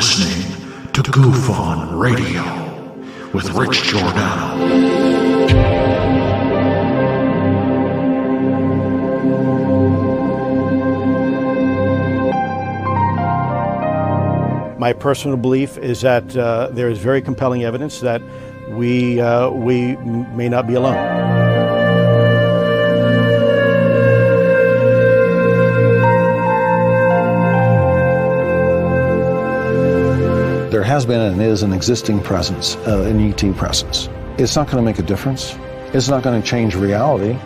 listening to Goof on Radio with Rich Giordano. My personal belief is that there is very compelling evidence that we may not be alone. There has been and is an existing presence, an ET presence. It's not going to make a difference. It's not going to change reality.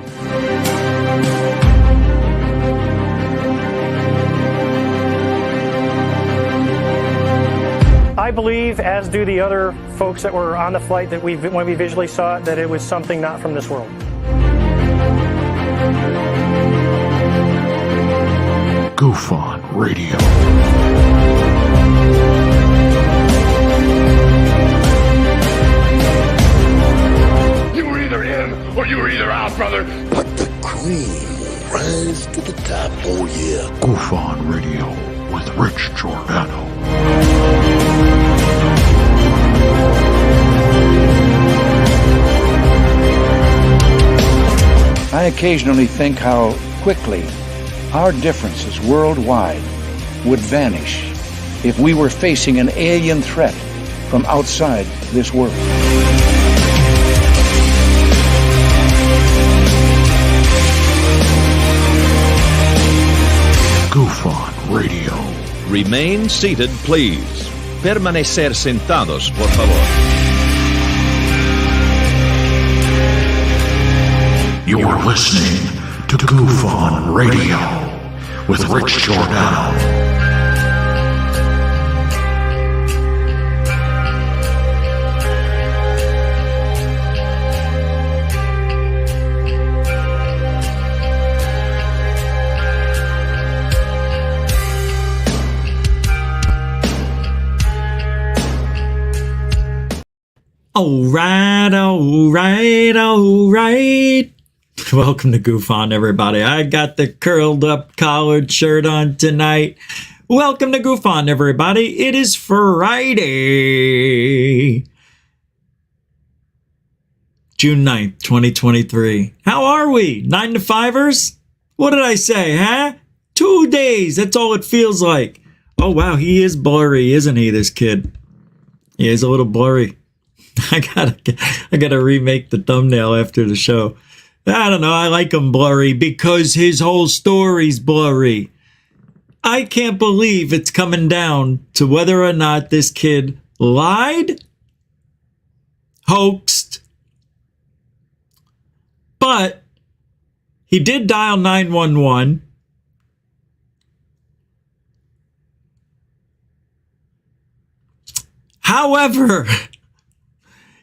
I believe, as do the other folks that were on the flight, that when we visually saw it, that it was something not from this world. Goof on Radio. You were either in or you were either out, brother. But the cream will rise to the top, oh yeah. Goof on Radio with Rich Giordano. I occasionally think how quickly our differences worldwide would vanish if we were facing an alien threat from outside this world. Goof on Radio. Remain seated, please. Permanecer sentados, por favor. You're listening to Goof on Radio with Rich Giordano. All right. Welcome to Goof On, everybody. I got the curled up collared shirt on tonight. Welcome to Goof On, everybody. It is Friday, June 9th, 2023. How are we? 9 to 5ers? What did I say, huh? 2 days. That's all it feels like. Oh, wow. He is blurry, isn't he, this kid? He is a little blurry. I gotta remake the thumbnail after the show. I don't know. I like him blurry because his whole story's blurry. I can't believe it's coming down to whether or not this kid lied, hoaxed, but he did dial 911. However,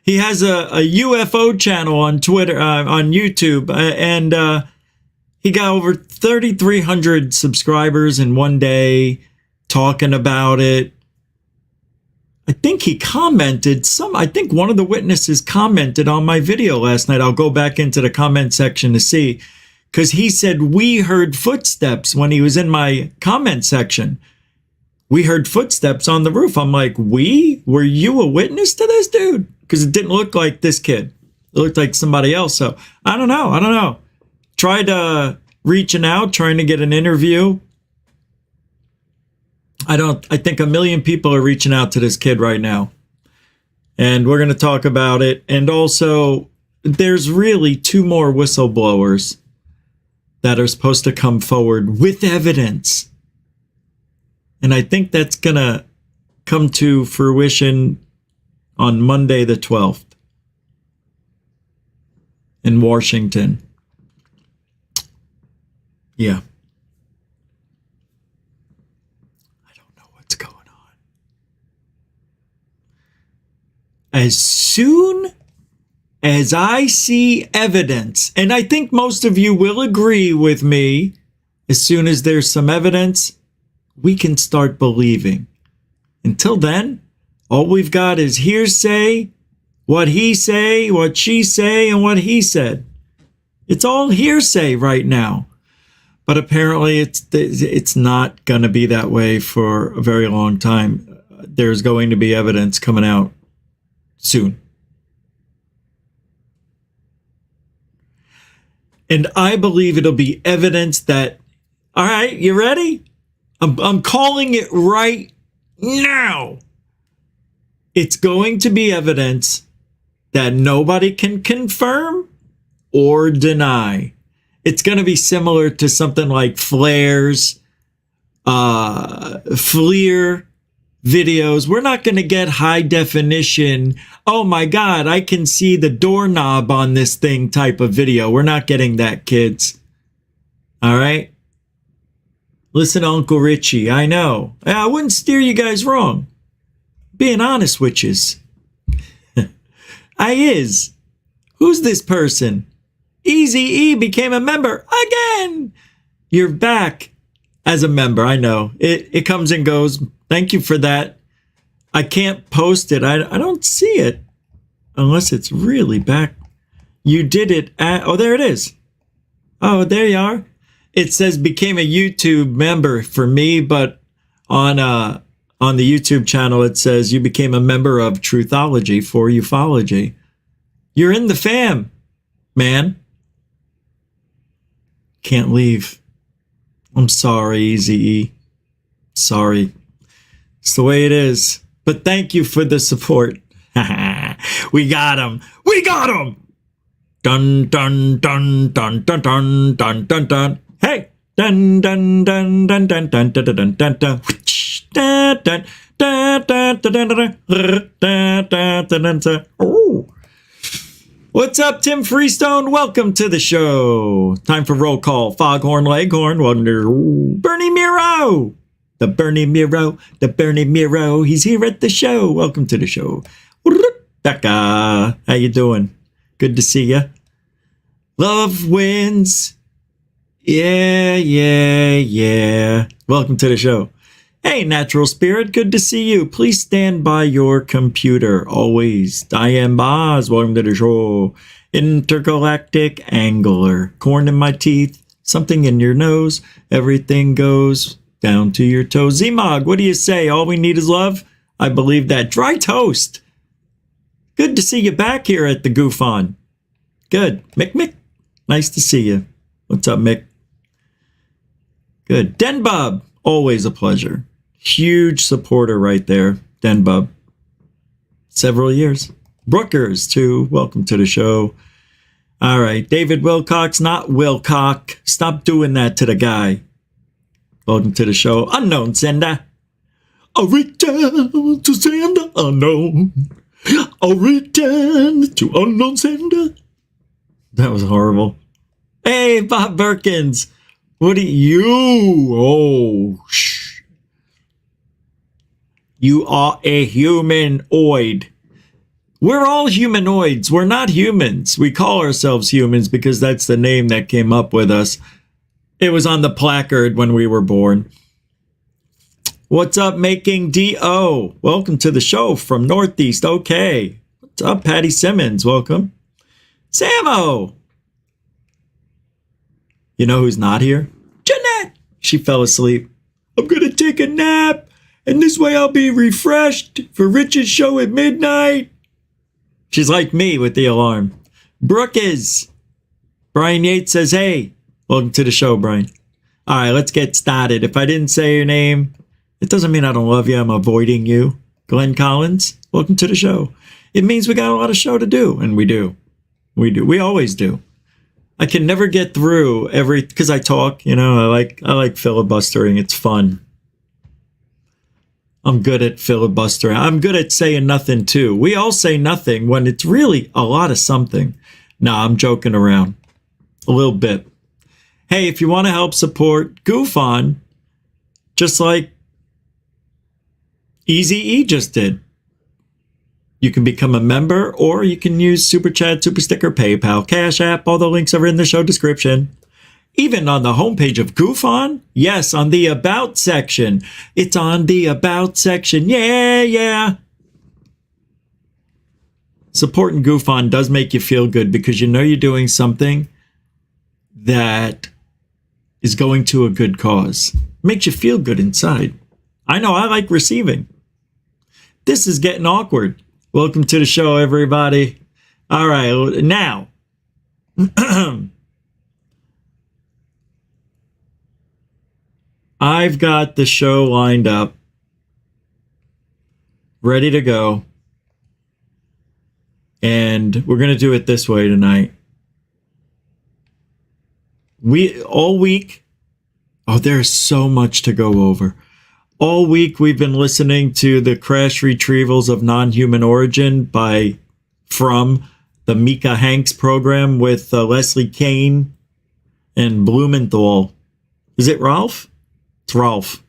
he has a UFO channel on Twitter, on YouTube, and he got over 3,300 subscribers in one day talking about it. I think he commented I think one of the witnesses commented on my video last night. I'll go back into the comment section to see, because he said we heard footsteps when he was in my comment section. We heard footsteps on the roof. I'm like, were you a witness to this, dude? Because it didn't look like this kid. It looked like somebody else. So I don't know. Tried reaching out, trying to get an interview. I think a million people are reaching out to this kid right now. And we're going to talk about it. And also, there's really 2 more whistleblowers that are supposed to come forward with evidence. And I think that's going to come to fruition on Monday the 12th in Washington. Yeah. I don't know what's going on. As soon as I see evidence, and I think most of you will agree with me, as soon as there's some evidence, we can start believing. Until then, all we've got is hearsay, what he say, what she say, and what he said. It's all hearsay right now. But apparently it's not going to be that way for a very long time. there's going to be evidence coming out soon. And I believe it'll be evidence that, all right, you ready? I'm calling it right now. It's going to be evidence that nobody can confirm or deny. It's going to be similar to something like Flair's, FLIR videos. We're not going to get high definition, oh my God, I can see the doorknob on this thing type of video. We're not getting that, kids. All right? Listen to Uncle Richie. I know. I wouldn't steer you guys wrong. Being honest, witches. I is. Who's this person? Eazy-E became a member again. You're back as a member. I know. It comes and goes. Thank you for that. I can't post it. I don't see it unless it's really back. You did it at, oh, there it is. Oh, there you are. It says became a YouTube member for me, but on the YouTube channel, it says you became a member of Truthology for Ufology. You're in the fam, man. Can't leave. I'm sorry, Eazy-E. Sorry. It's the way it is. But thank you for the support. We got him. We got him. Dun dun dun dun dun dun dun dun dun. Hey. Dun dun dun dun dun dun dun dun dun dun dun dun dun. Oh. What's up, Tim Freestone? Welcome to the show. Time for roll call. Foghorn Leghorn. Wonder. Bernie Miro. The Bernie Miro. The Bernie Miro. He's here at the show. Welcome to the show. Becca. How you doing? Good to see you. Love wins. Yeah, yeah, yeah. Welcome to the show. Hey, Natural Spirit, good to see you. Please stand by your computer, always. Diane Boz, welcome to the show. Intergalactic Angler, corn in my teeth, something in your nose, everything goes down to your toes. Zmog, what do you say? All we need is love? I believe that. Dry Toast. Good to see you back here at the Goof On. Good. Mick, nice to see you. What's up, Mick? Good. Denbub, always a pleasure. Huge supporter right there, Denbub. Several years. Brookers, too. Welcome to the show. All right. David Wilcox, not Wilcock. Stop doing that to the guy. Welcome to the show. Unknown sender. I'll return to sender unknown. I'll return to unknown sender. That was horrible. Hey, Bob Birkins. What do you? Oh, shh. You are a humanoid. We're all humanoids. We're not humans. We call ourselves humans because that's the name that came up with us. It was on the placard when we were born. What's up, Making D.O.? Welcome to the show from Northeast. Okay. What's up, Patty Simmons? Welcome. Samo. You know who's not here? Jeanette. She fell asleep. I'm going to take a nap. And this way I'll be refreshed for Rich's show at midnight. She's like me with the alarm. Brooke is. Brian Yates says, hey, welcome to the show, Brian. All right, let's get started. If I didn't say your name, it doesn't mean I don't love you. I'm avoiding you. Glenn Collins, welcome to the show. It means we got a lot of show to do, and we do. We do. We always do. I can never get through because I talk, you know, I like filibustering. It's fun. I'm good at filibustering. I'm good at saying nothing too. We all say nothing when it's really a lot of something. Nah, I'm joking around. A little bit. Hey, if you want to help support Goof On, just like Eazy-E just did, you can become a member or you can use Super Chat, Super Sticker, PayPal, Cash App. All the links are in the show description. Even on the homepage of Goof On, yes, on the About section. It's on the About section. Yeah, yeah. Supporting Goof On does make you feel good because you know you're doing something that is going to a good cause. Makes you feel good inside. I know I like receiving. This is getting awkward. Welcome to the show, everybody. All right, now. I've got the show lined up, ready to go. And we're going to do it this way tonight. All week, there's so much to go over. All week we've been listening to the crash retrievals of non-human origin from the Mika Hanks program with Leslie Kane and Blumenthal. Is it Ralph? It's Ralph.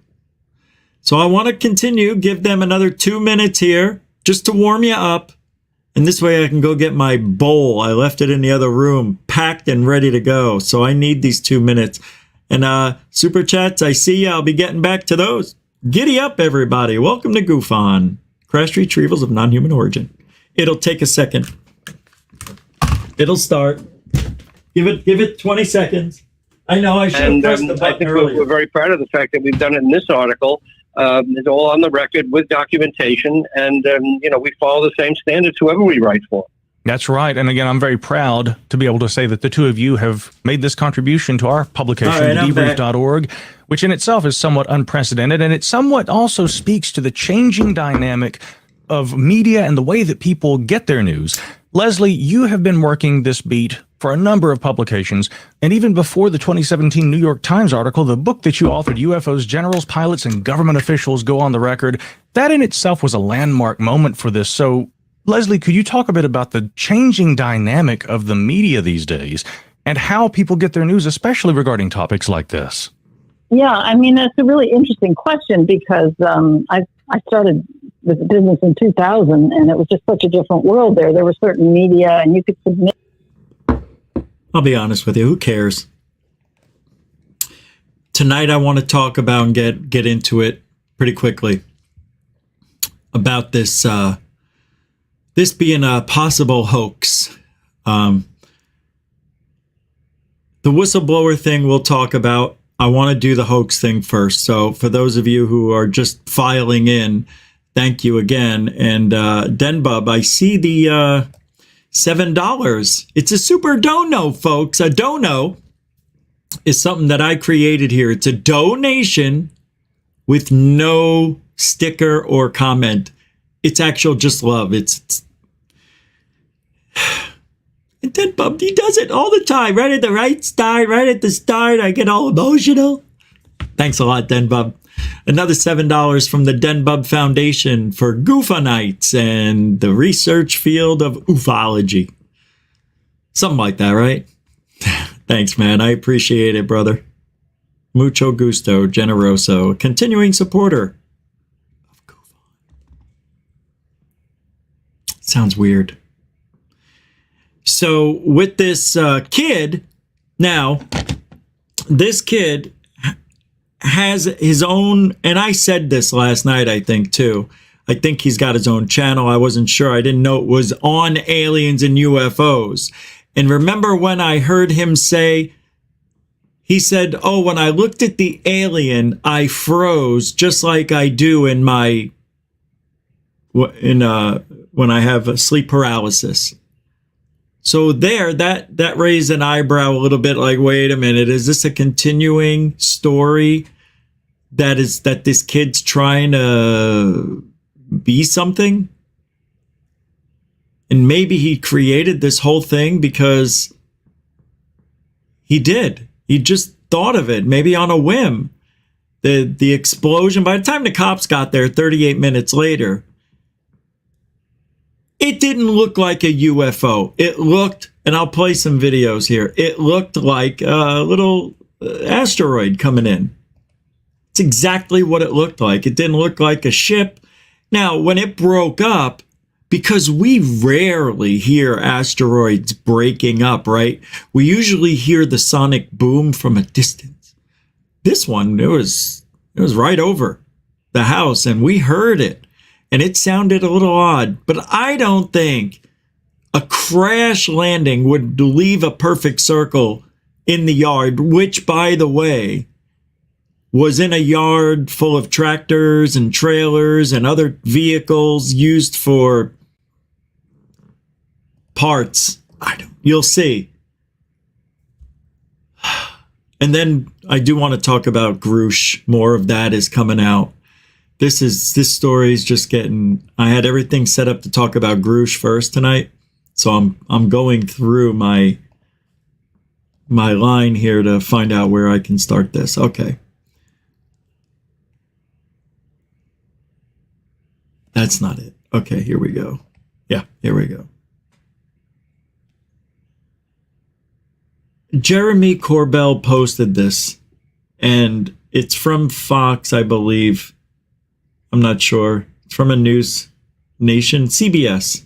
So I want to continue, give them another 2 minutes here just to warm you up. And this way I can go get my bowl. I left it in the other room, packed and ready to go. So I need these 2 minutes. And super chats, I see you. I'll be getting back to those. Giddy up, everybody. Welcome to Goof On. Crash retrievals of non-human origin. It'll take a second. It'll start. Give it 20 seconds. I know I should have pressed the button I think earlier. we're very proud of the fact that we've done it in this article. It's all on the record with documentation, and we follow the same standards whoever we write for. That's right. And again, I'm very proud to be able to say that the two of you have made this contribution to our publication, debrief.org, which in itself is somewhat unprecedented, and it somewhat also speaks to the changing dynamic of media and the way that people get their news. Leslie, you have been working this beat for a number of publications, and even before the 2017 New York Times article, the book that you authored, UFOs, Generals, Pilots, and Government Officials Go on the Record, that in itself was a landmark moment for this. So, Leslie, could you talk a bit about the changing dynamic of the media these days and how people get their news, especially regarding topics like this? Yeah, I mean, that's a really interesting question because I started with the business in 2000, and it was just such a different world there. There were certain media, and you could submit. I'll be honest with you. Who cares? Tonight, I want to talk about and get into it pretty quickly about this this being a possible hoax. The whistleblower thing we'll talk about. I want to do the hoax thing first. So for those of you who are just filing in, thank you again. And Denbub, I see the $7. It's a super dono, folks. A dono is something that I created here. It's a donation with no sticker or comment. It's actual just love. It's and Denbub, he does it all the time, right at the right start. I get all emotional. Thanks a lot, Denbub. Another $7 from the Denbub Foundation for Goofanites and the research field of ufology. Something like that, right? Thanks, man. I appreciate it, brother. Mucho gusto, generoso, a continuing supporter of Goof On. Sounds weird. So with this kid, now, this kid has his own, and I said this last night, I think, too. I think he's got his own channel. I wasn't sure. I didn't know it was on aliens and UFOs. And remember when I heard him say, he said, oh, when I looked at the alien, I froze just like I do in my, when I have sleep paralysis. So there, that raised an eyebrow a little bit, like, wait a minute, is this a continuing story that this kid's trying to be something? And maybe he created this whole thing because he did. He just thought of it, maybe on a whim. The explosion, by the time the cops got there 38 minutes later, it didn't look like a UFO. It looked, and I'll play some videos here, it looked like a little asteroid coming in. It's exactly what it looked like. It didn't look like a ship. Now, when it broke up, because we rarely hear asteroids breaking up, right? We usually hear the sonic boom from a distance. This one, it was right over the house, and we heard it. And it sounded a little odd, but I don't think a crash landing would leave a perfect circle in the yard, which, by the way, was in a yard full of tractors and trailers and other vehicles used for parts. You'll see. And then I do want to talk about Grush. More of that is coming out. This story is just getting. I had everything set up to talk about Grush first tonight, so I'm going through my line here to find out where I can start this. Okay. That's not it. Okay, here we go. Yeah, here we go. Jeremy Corbell posted this, and it's from Fox, I believe. I'm not sure. It's from a news nation, CBS.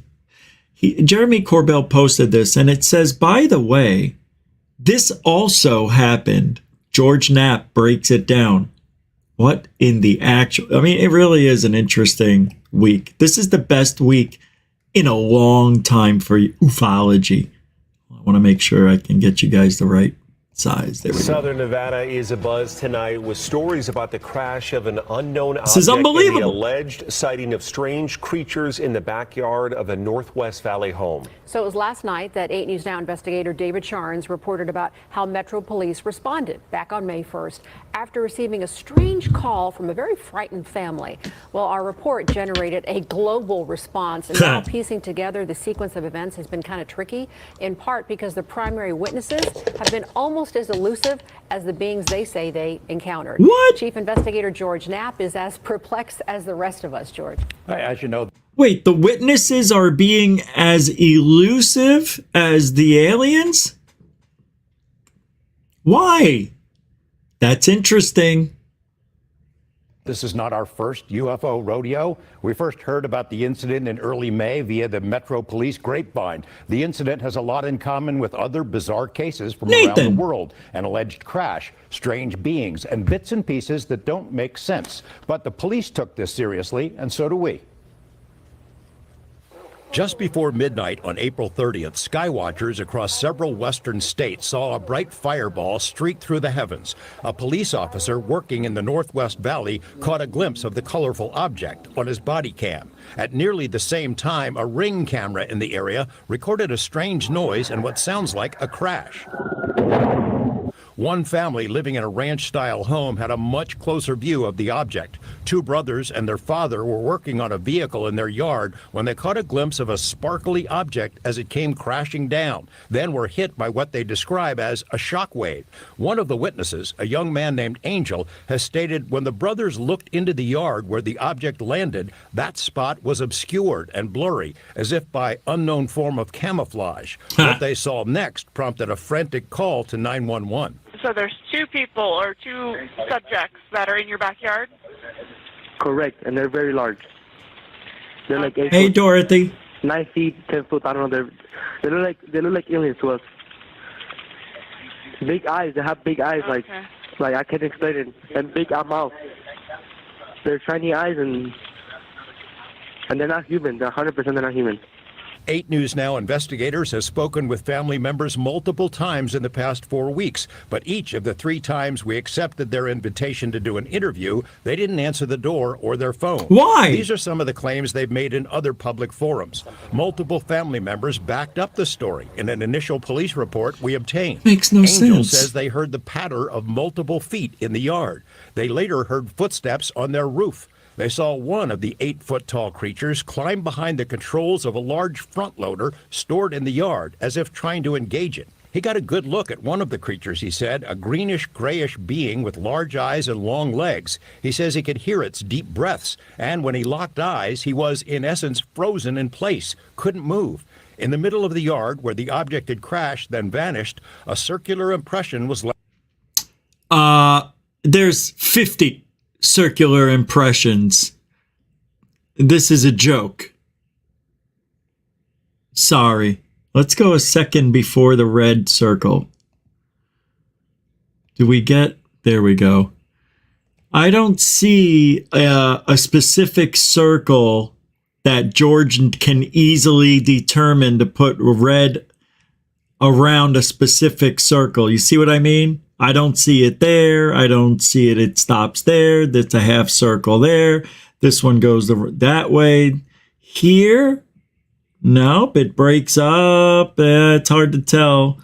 Jeremy Corbell posted this, and it says, by the way, this also happened. George Knapp breaks it down. What in the actual... I mean, it really is an interesting week. This is the best week in a long time for ufology. I want to make sure I can get you guys the right size. There we go. Southern Nevada is abuzz tonight with stories about the crash of an unknown object. This is unbelievable. And the alleged sighting of strange creatures in the backyard of a Northwest Valley home. So it was last night that 8 News Now investigator David Charnes reported about how Metro Police responded back on May 1st after receiving a strange call from a very frightened family. Well, our report generated a global response, and now piecing together the sequence of events has been kind of tricky, in part because the primary witnesses have been almost as elusive as the beings they say they encountered. What? Chief Investigator George Knapp is as perplexed as the rest of us, George. As you know... Wait, the witnesses are being as elusive as the aliens? Why? That's interesting. This is not our first UFO rodeo. We first heard about the incident in early May via the Metro Police grapevine. The incident has a lot in common with other bizarre cases from around the world. An alleged crash, strange beings, and bits and pieces that don't make sense. But the police took this seriously, and so do we. Just before midnight on April 30th, skywatchers across several western states saw a bright fireball streak through the heavens. A police officer working in the Northwest Valley caught a glimpse of the colorful object on his body cam. At nearly the same time, a Ring camera in the area recorded a strange noise and what sounds like a crash. One family living in a ranch-style home had a much closer view of the object. Two brothers and their father were working on a vehicle in their yard when they caught a glimpse of a sparkly object as it came crashing down, then were hit by what they describe as a shock wave. One of the witnesses, a young man named Angel, has stated when the brothers looked into the yard where the object landed, that spot was obscured and blurry, as if by unknown form of camouflage. What they saw next prompted a frantic call to 911. So there's two people or two subjects that are in your backyard? Correct, and they're very large. They're like 8 Hey, foot, Dorothy. 9 feet, 10 foot. I don't know. They look like aliens to us. Big eyes. They have big eyes, like I can't explain it. And big mouth. They're shiny eyes, and they're not human. They're 100% they're not human. 8 News Now investigators have spoken with family members multiple times in the past 4 weeks, but each of the 3 times we accepted their invitation to do an interview, they didn't answer the door or their phone. Why? These are some of the claims they've made in other public forums. Multiple family members backed up the story in an initial police report we obtained. Makes no Angel sense. says they heard the patter of multiple feet in the yard. They later heard footsteps on their roof. They saw one of the 8-foot-tall creatures climb behind the controls of a large front loader stored in the yard as if trying to engage it. He got a good look at one of the creatures, he said, a greenish-grayish being with large eyes and long legs. He says he could hear its deep breaths, and when he locked eyes, he was, in essence, frozen in place, couldn't move. In the middle of the yard, where the object had crashed, then vanished, a circular impression was left. There's 50 circular impressions. This is a joke. Sorry. Let's go a second before the red circle. Do we get... There we go. I don't see a specific circle that George can easily determine to put red around a specific circle. You see what I mean? I don't see it there. I don't see it. It stops there. That's a half circle there. This one goes that way. Here, nope, it breaks up. It's hard to tell.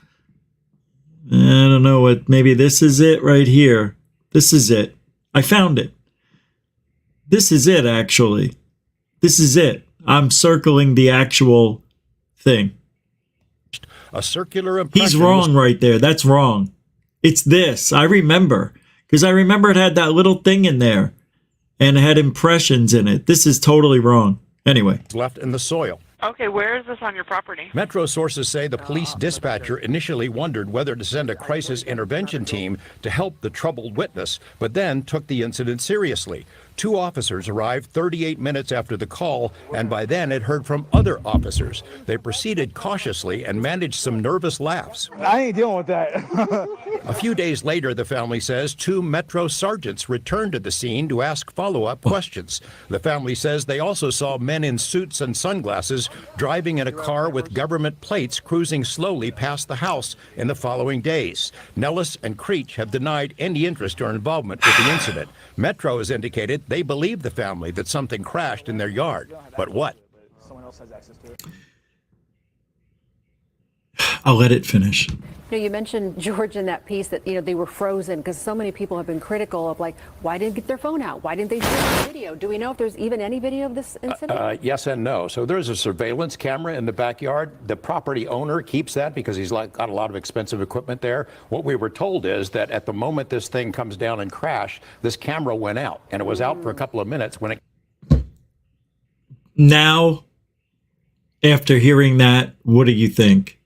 I don't know what. Maybe this is it right here. This is it. I found it. This is it, actually. This is it. I'm circling the actual thing. A circular impression. He's wrong right there. That's wrong. It's this. I remember. Because I remember it had that little thing in there. And it had impressions in it. This is totally wrong. Anyway. Left in the soil. Okay, where is this on your property? Metro sources say the police dispatcher initially wondered whether to send a crisis intervention team to help the troubled witness, but then took the incident seriously. 2 officers arrived 38 minutes after the call, and by then had heard from other officers. They proceeded cautiously and managed some nervous laughs. I ain't dealing with that. A few days later, the family says 2 Metro sergeants returned to the scene to ask follow-up questions. The family says they also saw men in suits and sunglasses driving in a car with government plates cruising slowly past the house in the following days. Nellis and Creech have denied any interest or involvement with the incident. Metro has indicated they believe the family that something crashed in their yard. But what? I'll let it finish. You mentioned, George, in that piece that, they were frozen because so many people have been critical of, like, why didn't they get their phone out? Why didn't they shoot the video? Do we know if there's even any video of this incident? Yes and no. So there's a surveillance camera in the backyard. The property owner keeps that because he's got a lot of expensive equipment there. What we were told is that at the moment this thing comes down and crashed, this camera went out, and it was out for a couple of minutes when it... Now, after hearing that, what do you think?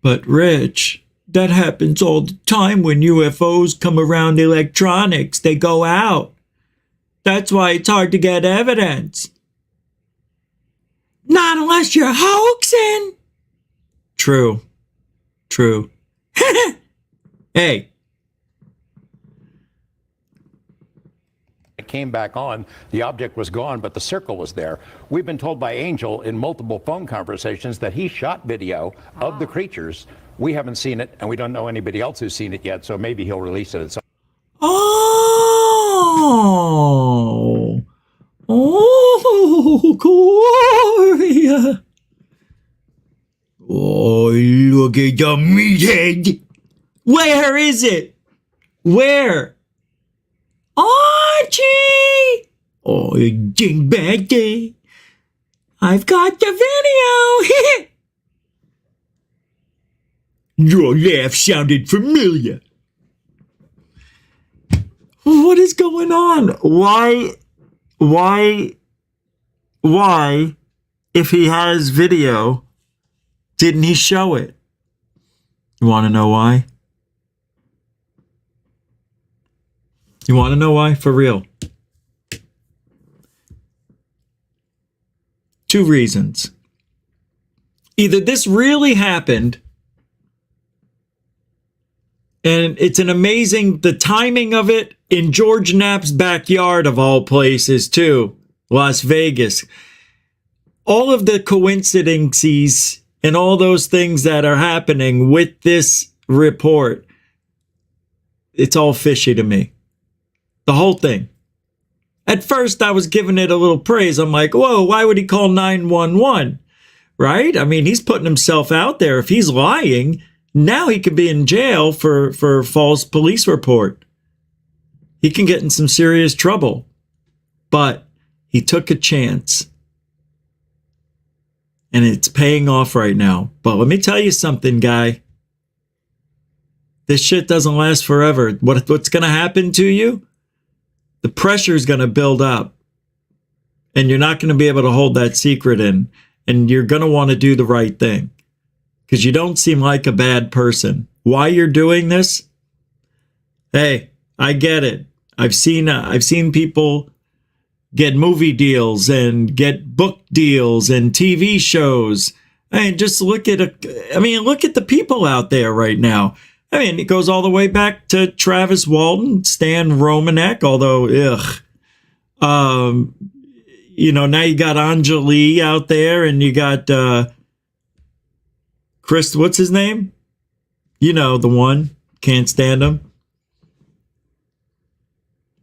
But Rich, that happens all the time when UFOs come around electronics. They go out. That's why it's hard to get evidence. Not unless you're hoaxing. True. True. Hey. It came back on, the object was gone, but the circle was there. We've been told by Angel in multiple phone conversations that he shot video of the creatures. We haven't seen it, and we don't know anybody else who's seen it yet, so maybe he'll release it at some... Oh, Gloria. Oh, look at the meathead. Where is it? Where? Archie! Oh, dingbatty. I've got the video. Your laugh sounded familiar. What is going on? Why, if he has video, didn't he show it? You want to know why? You want to know why? For real. 2 reasons. Either this really happened, and it's an amazing, the timing of it in George Knapp's backyard of all places too, Las Vegas. All of the coincidences and all those things that are happening with this report, it's all fishy to me. The whole thing. At first, I was giving it a little praise. I'm like, whoa, why would he call 911? Right? I mean, he's putting himself out there. If he's lying, now he could be in jail for false police report. He can get in some serious trouble. But he took a chance. And it's paying off right now. But let me tell you something, guy. This shit doesn't last forever. What's going to happen to you? The pressure is going to build up, and you're not going to be able to hold that secret in, and you're going to want to do the right thing because you don't seem like a bad person. Why you're doing this? Hey, I get it. I've seen people get movie deals and get book deals and TV shows. And just look at look at the people out there right now. I mean, it goes all the way back to Travis Walton, Stan Romanek, although, now you got Anjali out there, and you got Chris, what's his name? You know, the one. Can't stand him.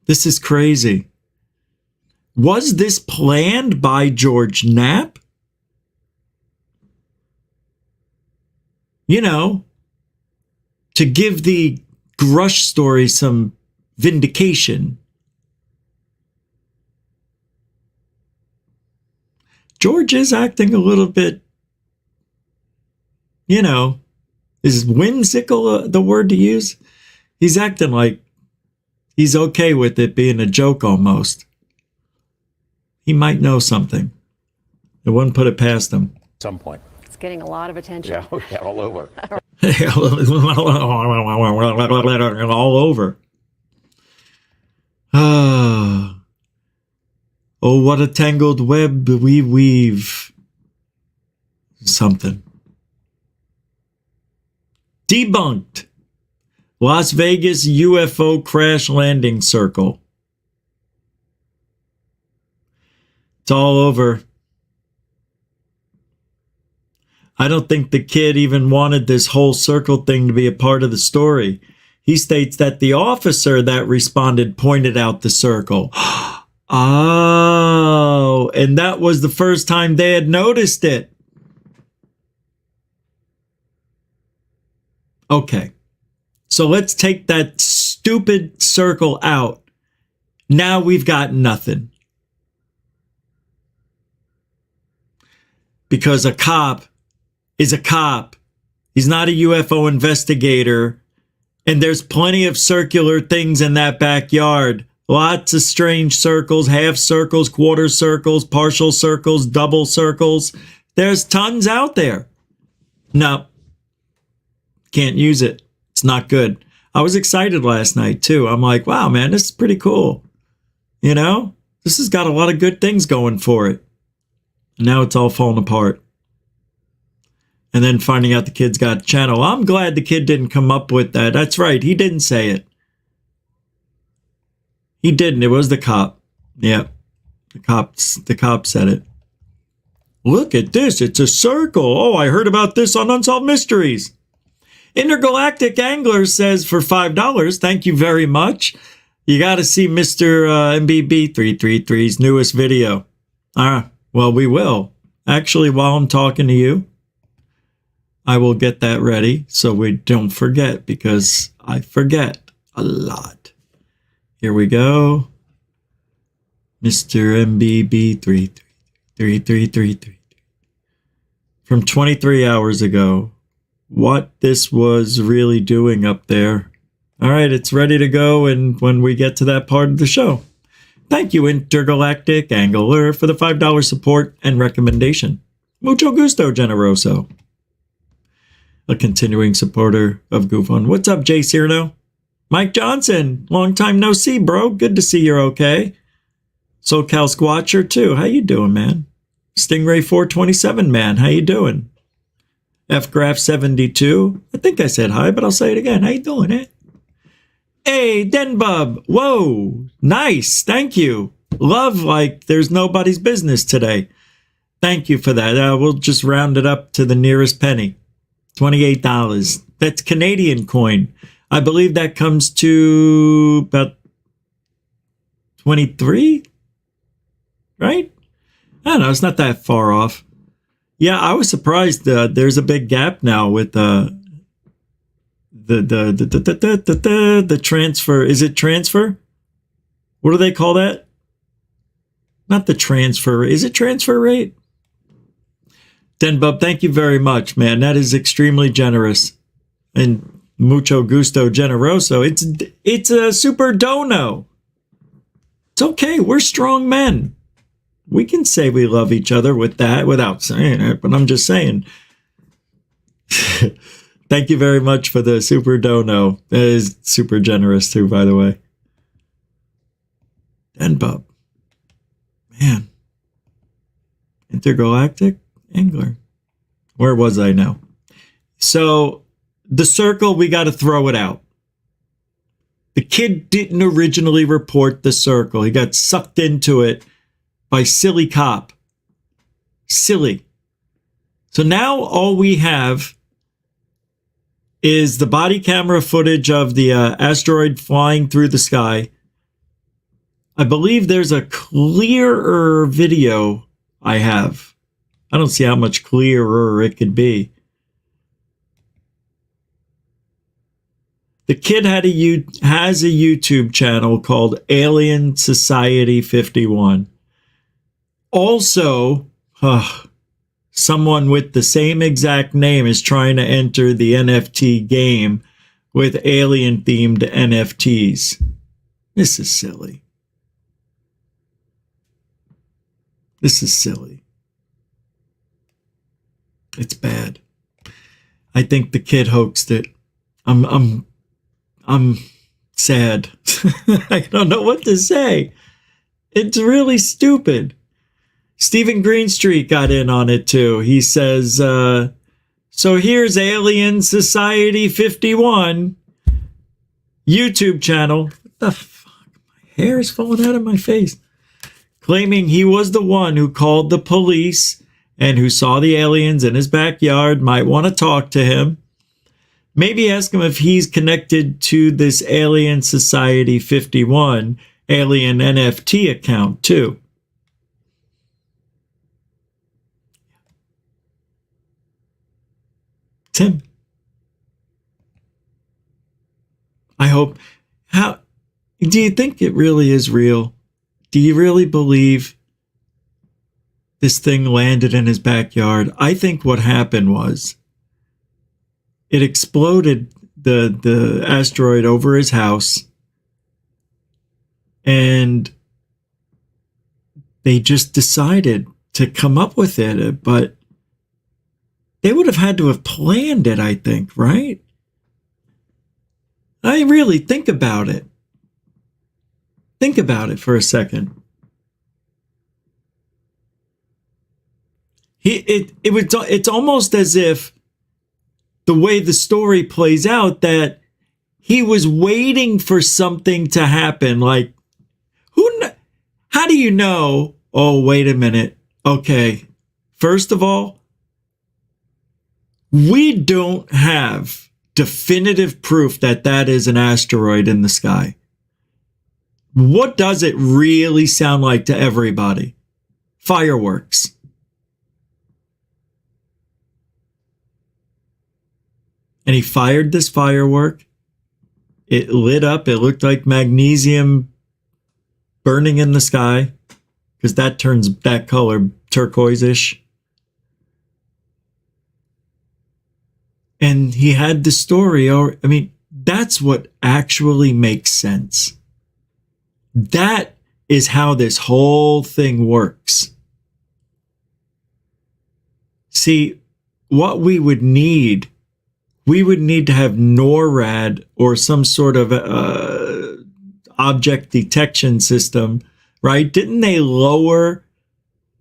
This is crazy. Was this planned by George Knapp? You know, to give the Grush story some vindication. George is acting a little bit, you know, is whimsical the word to use? He's acting like he's okay with it being a joke almost. He might know something. I wouldn't put it past him. At some point. It's getting a lot of attention. Yeah, all over. All over. Oh, what a tangled web we weave. Something. Debunked. Las Vegas UFO crash landing circle. It's all over. I don't think the kid even wanted this whole circle thing to be a part of the story. He states that the officer that responded pointed out the circle. Oh, and that was the first time they had noticed it. Okay, so let's take that stupid circle out. Now we've got nothing. Because a cop is a cop. He's not a UFO investigator. And there's plenty of circular things in that backyard. Lots of strange circles, half circles, quarter circles, partial circles, double circles. There's tons out there. No, can't use it. It's not good. I was excited last night too. I'm like, wow, man, this is pretty cool. You know, this has got a lot of good things going for it. And now it's all falling apart. And then finding out the kid's got a channel. I'm glad the kid didn't come up with that. That's right. He didn't say it. He didn't. It was the cop. Yeah. The cop said it. Look at this. It's a circle. Oh, I heard about this on Unsolved Mysteries. Intergalactic Angler says for $5. Thank you very much. You got to see Mr. MBB333's newest video. Well, we will. Actually, while I'm talking to you, I will get that ready so we don't forget, because I forget a lot. Here we go. Mr. MBB333. From 23 hours ago. What this was really doing up there. All right, it's ready to go, and when we get to that part of the show. Thank you, Intergalactic Angler, for the $5 support and recommendation. Mucho gusto, generoso. A continuing supporter of Goof On. What's up, Jay Cyrano? Mike Johnson, long time no see, bro. Good to see you're okay. SoCal Squatcher, too. How you doing, man? Stingray 427, man. How you doing? FGraph 72. I think I said hi, but I'll say it again. How you doing, eh? Hey, Denbub. Whoa. Nice. Thank you. Love like there's nobody's business today. Thank you for that. We'll just round it up to the nearest penny. $28. That's Canadian coin. I believe that comes to about 23, right? I don't know. It's not that far off. Yeah, I was surprised. There's a big gap now with the transfer. Is it transfer? What do they call that? Not the transfer. Is it transfer rate? Denbub, thank you very much, man. That is extremely generous. And mucho gusto generoso. It's a super dono. It's okay. We're strong men. We can say we love each other with that without saying it, but I'm just saying. Thank you very much for the super dono. That is super generous too, by the way. Denbub. Man. Intergalactic Angler. Where was I now? So, the circle, we got to throw it out. The kid didn't originally report the circle. He got sucked into it by silly cop. Silly. So now all we have is the body camera footage of the asteroid flying through the sky. I believe there's a clearer video I have. I don't see how much clearer it could be. The kid has a YouTube channel called Alien Society 51. Also, someone with the same exact name is trying to enter the NFT game with alien-themed NFTs. This is silly. This is silly. It's bad. I think the kid hoaxed it. I'm sad. I don't know what to say. It's really stupid. Stephen Greenstreet got in on it too. He says, so here's Alien Society 51 YouTube channel. What the fuck? My hair is falling out of my face. Claiming he was the one who called the police and who saw the aliens in his backyard, might want to talk to him. Maybe ask him if he's connected to this Alien Society 51 alien NFT account too. Tim, I hope. How do you think it really is real? Do you really believe this thing landed in his backyard? I think what happened was it exploded, the asteroid, over his house, and they just decided to come up with it, but they would have had to have planned it, I think, right? I really think about it. Think about it for a second. It's almost as if the way the story plays out that he was waiting for something to happen. Like, how do you know? Oh, wait a minute. Okay. First of all, we don't have definitive proof that that is an asteroid in the sky. What does it really sound like to everybody? Fireworks. And he fired this firework. It lit up. It looked like magnesium burning in the sky, because that turns that color turquoise-ish. And he had the story, or I mean, that's what actually makes sense. That is how this whole thing works. See, what we would need to have NORAD or some sort of object detection system, right? Didn't they lower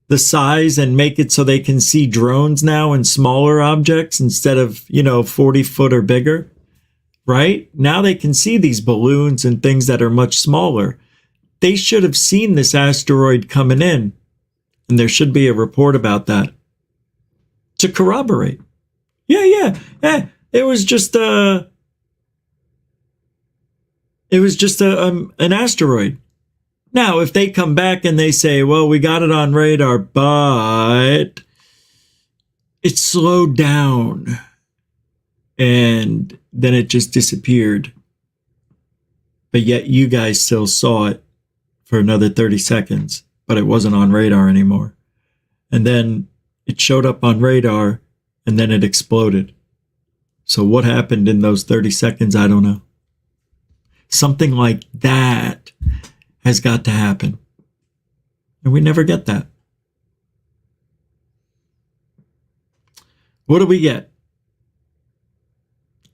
the size and make it so they can see drones now and smaller objects instead of, 40 foot or bigger, right? Now they can see these balloons and things that are much smaller. They should have seen this asteroid coming in, and there should be a report about that to corroborate. Yeah. It was just an asteroid. Now, if they come back and they say, well, we got it on radar, but it slowed down and then it just disappeared, but yet you guys still saw it for another 30 seconds, but it wasn't on radar anymore. And then it showed up on radar and then it exploded. So what happened in those 30 seconds? I don't know. Something like that has got to happen. And we never get that. What do we get?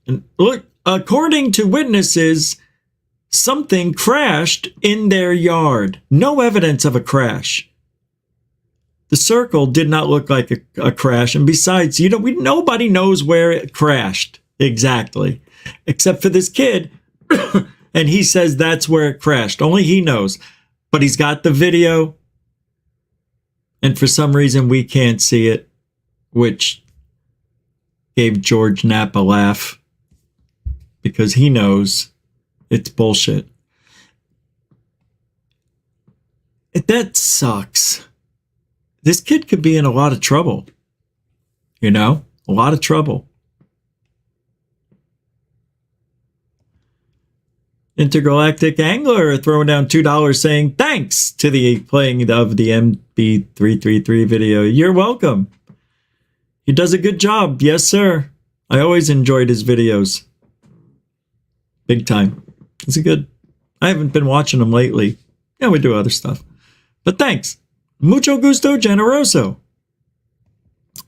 And look, according to witnesses, something crashed in their yard. No evidence of a crash. The circle did not look like a crash. And besides, nobody knows where it crashed exactly, except for this kid. And he says that's where it crashed. Only he knows. But he's got the video. And for some reason, we can't see it, which gave George Knapp a laugh. because he knows it's bullshit. That sucks. This kid could be in a lot of trouble. You know? A lot of trouble. Intergalactic Angler throwing down $2 saying thanks to the playing of the MB333 video. You're welcome. He does a good job. Yes, sir. I always enjoyed his videos. Big time. It's a good... I haven't been watching him lately. Yeah, we do other stuff. But thanks. Mucho gusto generoso.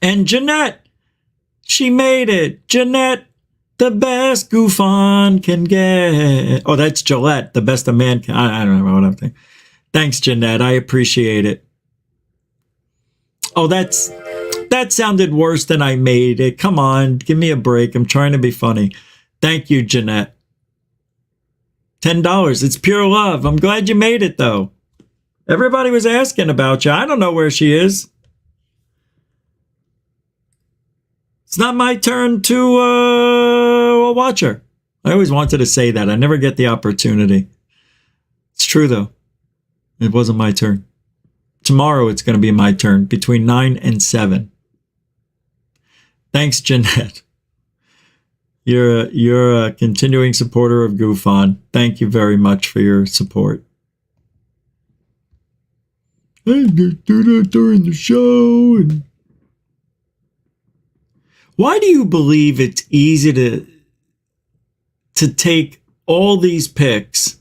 And Jeanette. She made it. Jeanette. The best goof on can get. Oh, that's Gillette. The best a man can. I don't know what I'm thinking. Thanks, Jeanette. I appreciate it. Oh, that sounded worse than I made it. Come on. Give me a break. I'm trying to be funny. Thank you, Jeanette. $10. It's pure love. I'm glad you made it, though. Everybody was asking about you. I don't know where she is. It's not my turn to watch her. I always wanted to say that. I never get the opportunity. It's true, though. It wasn't my turn. Tomorrow it's going to be my turn between 9 and 7. Thanks, Jeanette. You're a continuing supporter of Goof On. Thank you very much for your support. I just do that during the show. Why do you believe it's easy to take all these pics?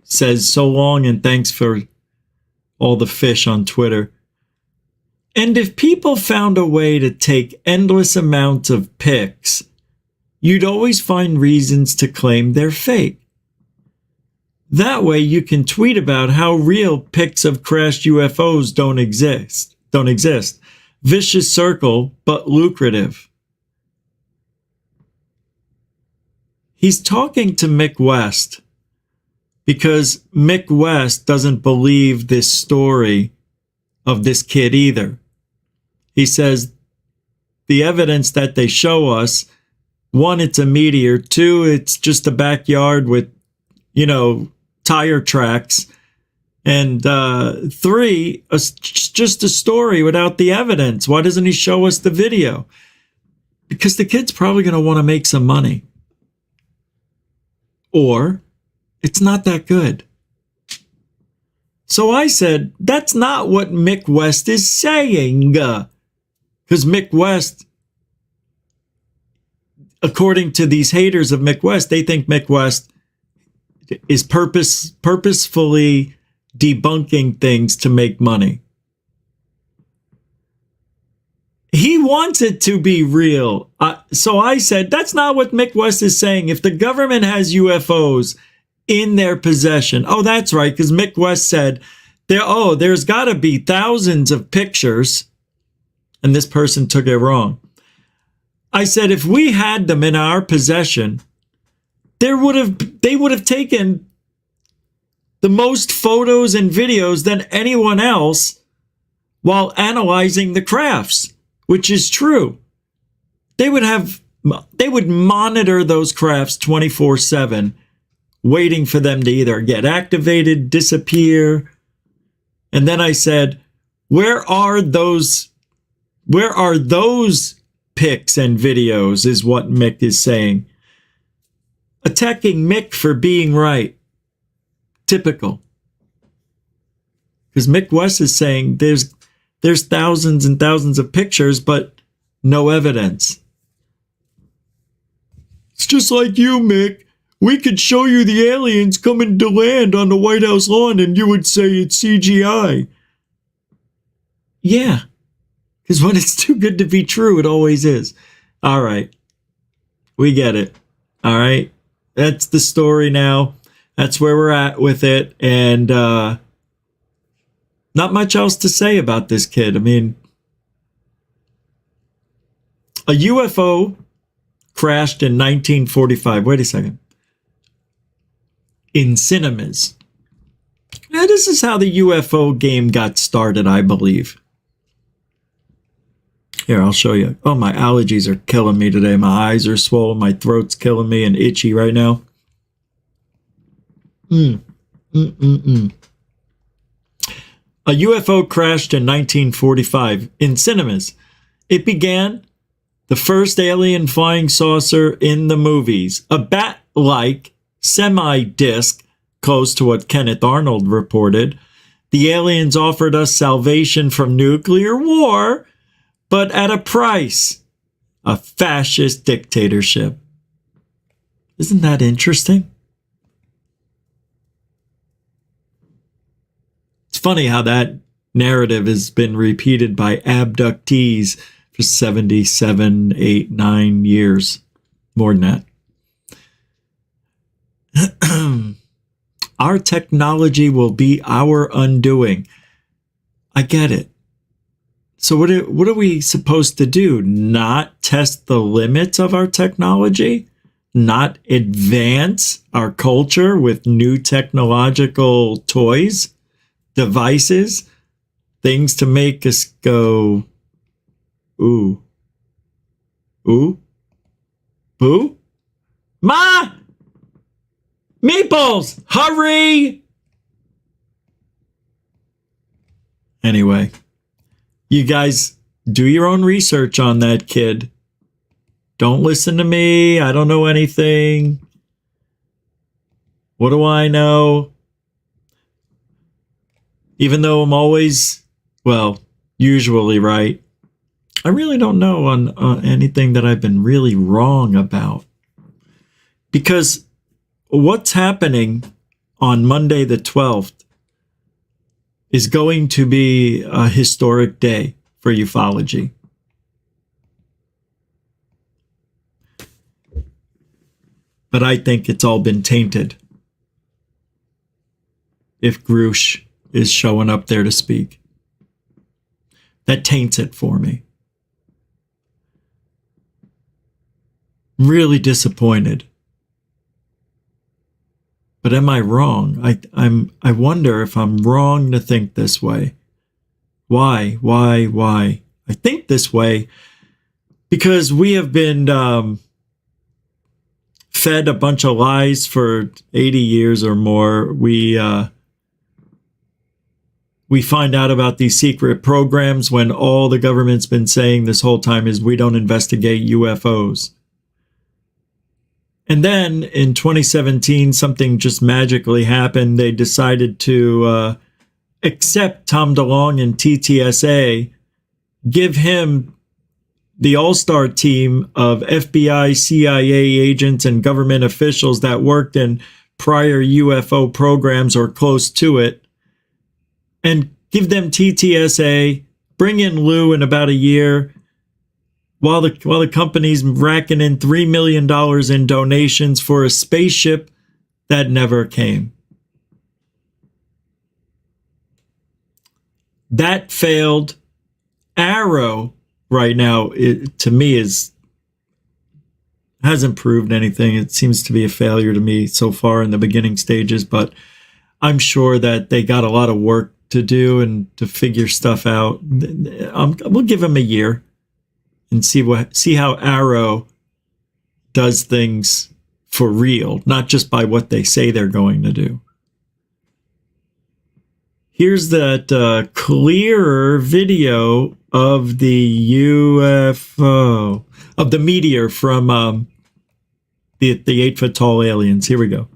Says so long and thanks for all the fish on Twitter. And if people found a way to take endless amounts of pics, you'd always find reasons to claim they're fake. That way you can tweet about how real pics of crashed UFOs don't exist. Vicious circle, but lucrative. He's talking to Mick West because Mick West doesn't believe this story of this kid either. He says the evidence that they show us, 1, it's a meteor. 2, it's just a backyard with, tire tracks. And 3, just a story without the evidence. Why doesn't he show us the video? Because the kid's probably going to want to make some money. Or it's not that good. So I said, that's not what Mick West is saying. Because Mick West, according to these haters of Mick West, they think Mick West is purposefully debunking things to make money. He wants it to be real. So I said, that's not what Mick West is saying. If the government has UFOs in their possession, oh, that's right, because Mick West said, there's got to be thousands of pictures, and this person took it wrong. I said, if we had them in our possession, they would have taken the most photos and videos than anyone else while analyzing the crafts, which is true. They would monitor those crafts 24/7, waiting for them to either get activated, disappear. And then I said, where are those pics and videos is what Mick is saying. Attacking Mick for being right. Typical. Because Mick West is saying there's thousands and thousands of pictures, but no evidence. It's just like you, Mick. We could show you the aliens coming to land on the White House lawn and you would say it's CGI. Yeah. Because when it's too good to be true, it always is. All right. We get it. All right. That's the story now. That's where we're at with it. And not much else to say about this kid. I mean, a UFO crashed in 1945. Wait a second. In cinemas. Now, this is how the UFO game got started, I believe. Here, I'll show you. Oh, my allergies are killing me today. My eyes are swollen. My throat's killing me and itchy right now. A UFO crashed in 1945 in cinemas. It began the first alien flying saucer in the movies, a bat-like semi-disc, close to what Kenneth Arnold reported. The aliens offered us salvation from nuclear war, but at a price, a fascist dictatorship. Isn't that interesting? It's funny how that narrative has been repeated by abductees for 77, 8, 9 years. More than that. Our technology will be our undoing. I get it. So what are we supposed to do? Not test the limits of our technology? Not advance our culture with new technological toys, devices, things to make us go, ooh, ooh, boo? Ma! Meatballs! Hurry! Anyway. You guys do your own research on that kid. Don't listen to me. I don't know anything. What do I know? Even though I'm always, well, usually right, I really don't know on anything that I've been really wrong about. Because what's happening on Monday the 12th is going to be a historic day for ufology. But I think it's all been tainted if Grush is showing up there to speak. That taints it for me. Really disappointed. But am I wrong? I wonder if I'm wrong to think this way. Why? I think this way because we have been fed a bunch of lies for 80 years or more. We find out about these secret programs when all the government's been saying this whole time is we don't investigate UFOs. And then in 2017, something just magically happened. They decided to accept Tom DeLonge and TTSA, give him the all-star team of FBI, CIA agents, and government officials that worked in prior UFO programs or close to it, and give them TTSA, bring in Lou in about a year, while the company's racking in $3 million in donations for a spaceship that never came. That failed. Arrow right now, to me, hasn't proved anything. It seems to be a failure to me so far in the beginning stages, but I'm sure that they got a lot of work to do and to figure stuff out. We'll give them a year and see how Arrow does things for real, not just by what they say they're going to do. Here's that clearer video of the UFO, of the meteor from the 8-foot tall aliens. Here we go.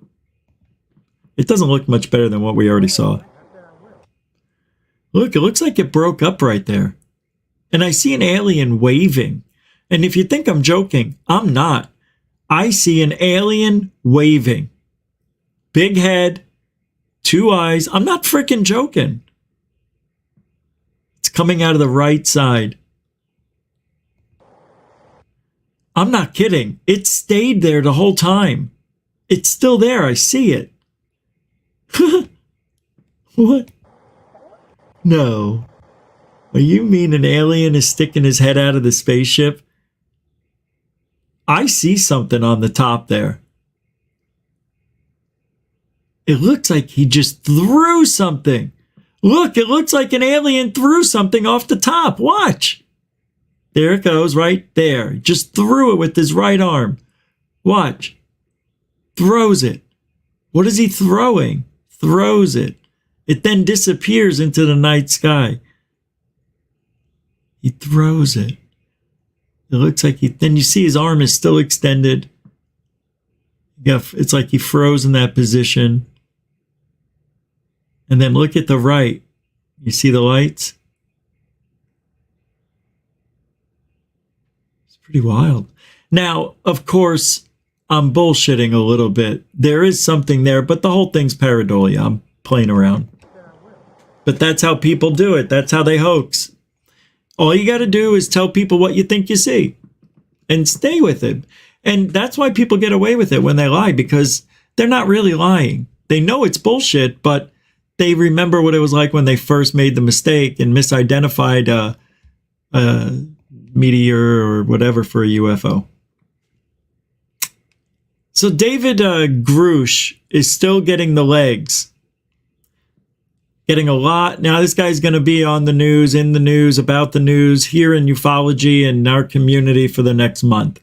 It doesn't look much better than what we already saw. Look, it looks like it broke up right there. And I see an alien waving. And if you think I'm joking, I'm not. I see an alien waving. Big head, 2 eyes. I'm not freaking joking. It's coming out of the right side. I'm not kidding. It stayed there the whole time. It's still there. I see it. What? No. You mean an alien is sticking his head out of the spaceship? I see something on the top there. It looks like he just threw something. Look, it looks like an alien threw something off the top. Watch. There it goes, right there. Just threw it with his right arm. Watch. Throws it. What is he throwing? Throws it. It then disappears into the night sky. He throws it. It looks like then you see his arm is still extended. Yeah, it's like he froze in that position. And then look at the right. You see the lights? It's pretty wild. Now, of course, I'm bullshitting a little bit. There is something there, but the whole thing's pareidolia. I'm playing around. But that's how people do it. That's how they hoax. All you got to do is tell people what you think you see and stay with it. And that's why people get away with it when they lie, because they're not really lying. They know it's bullshit, but they remember what it was like when they first made the mistake and misidentified a meteor or whatever for a UFO. So David Grush is still getting the legs. Getting a lot. Now this guy's going to be on the news, in the news, about the news, here in ufology and our community for the next month.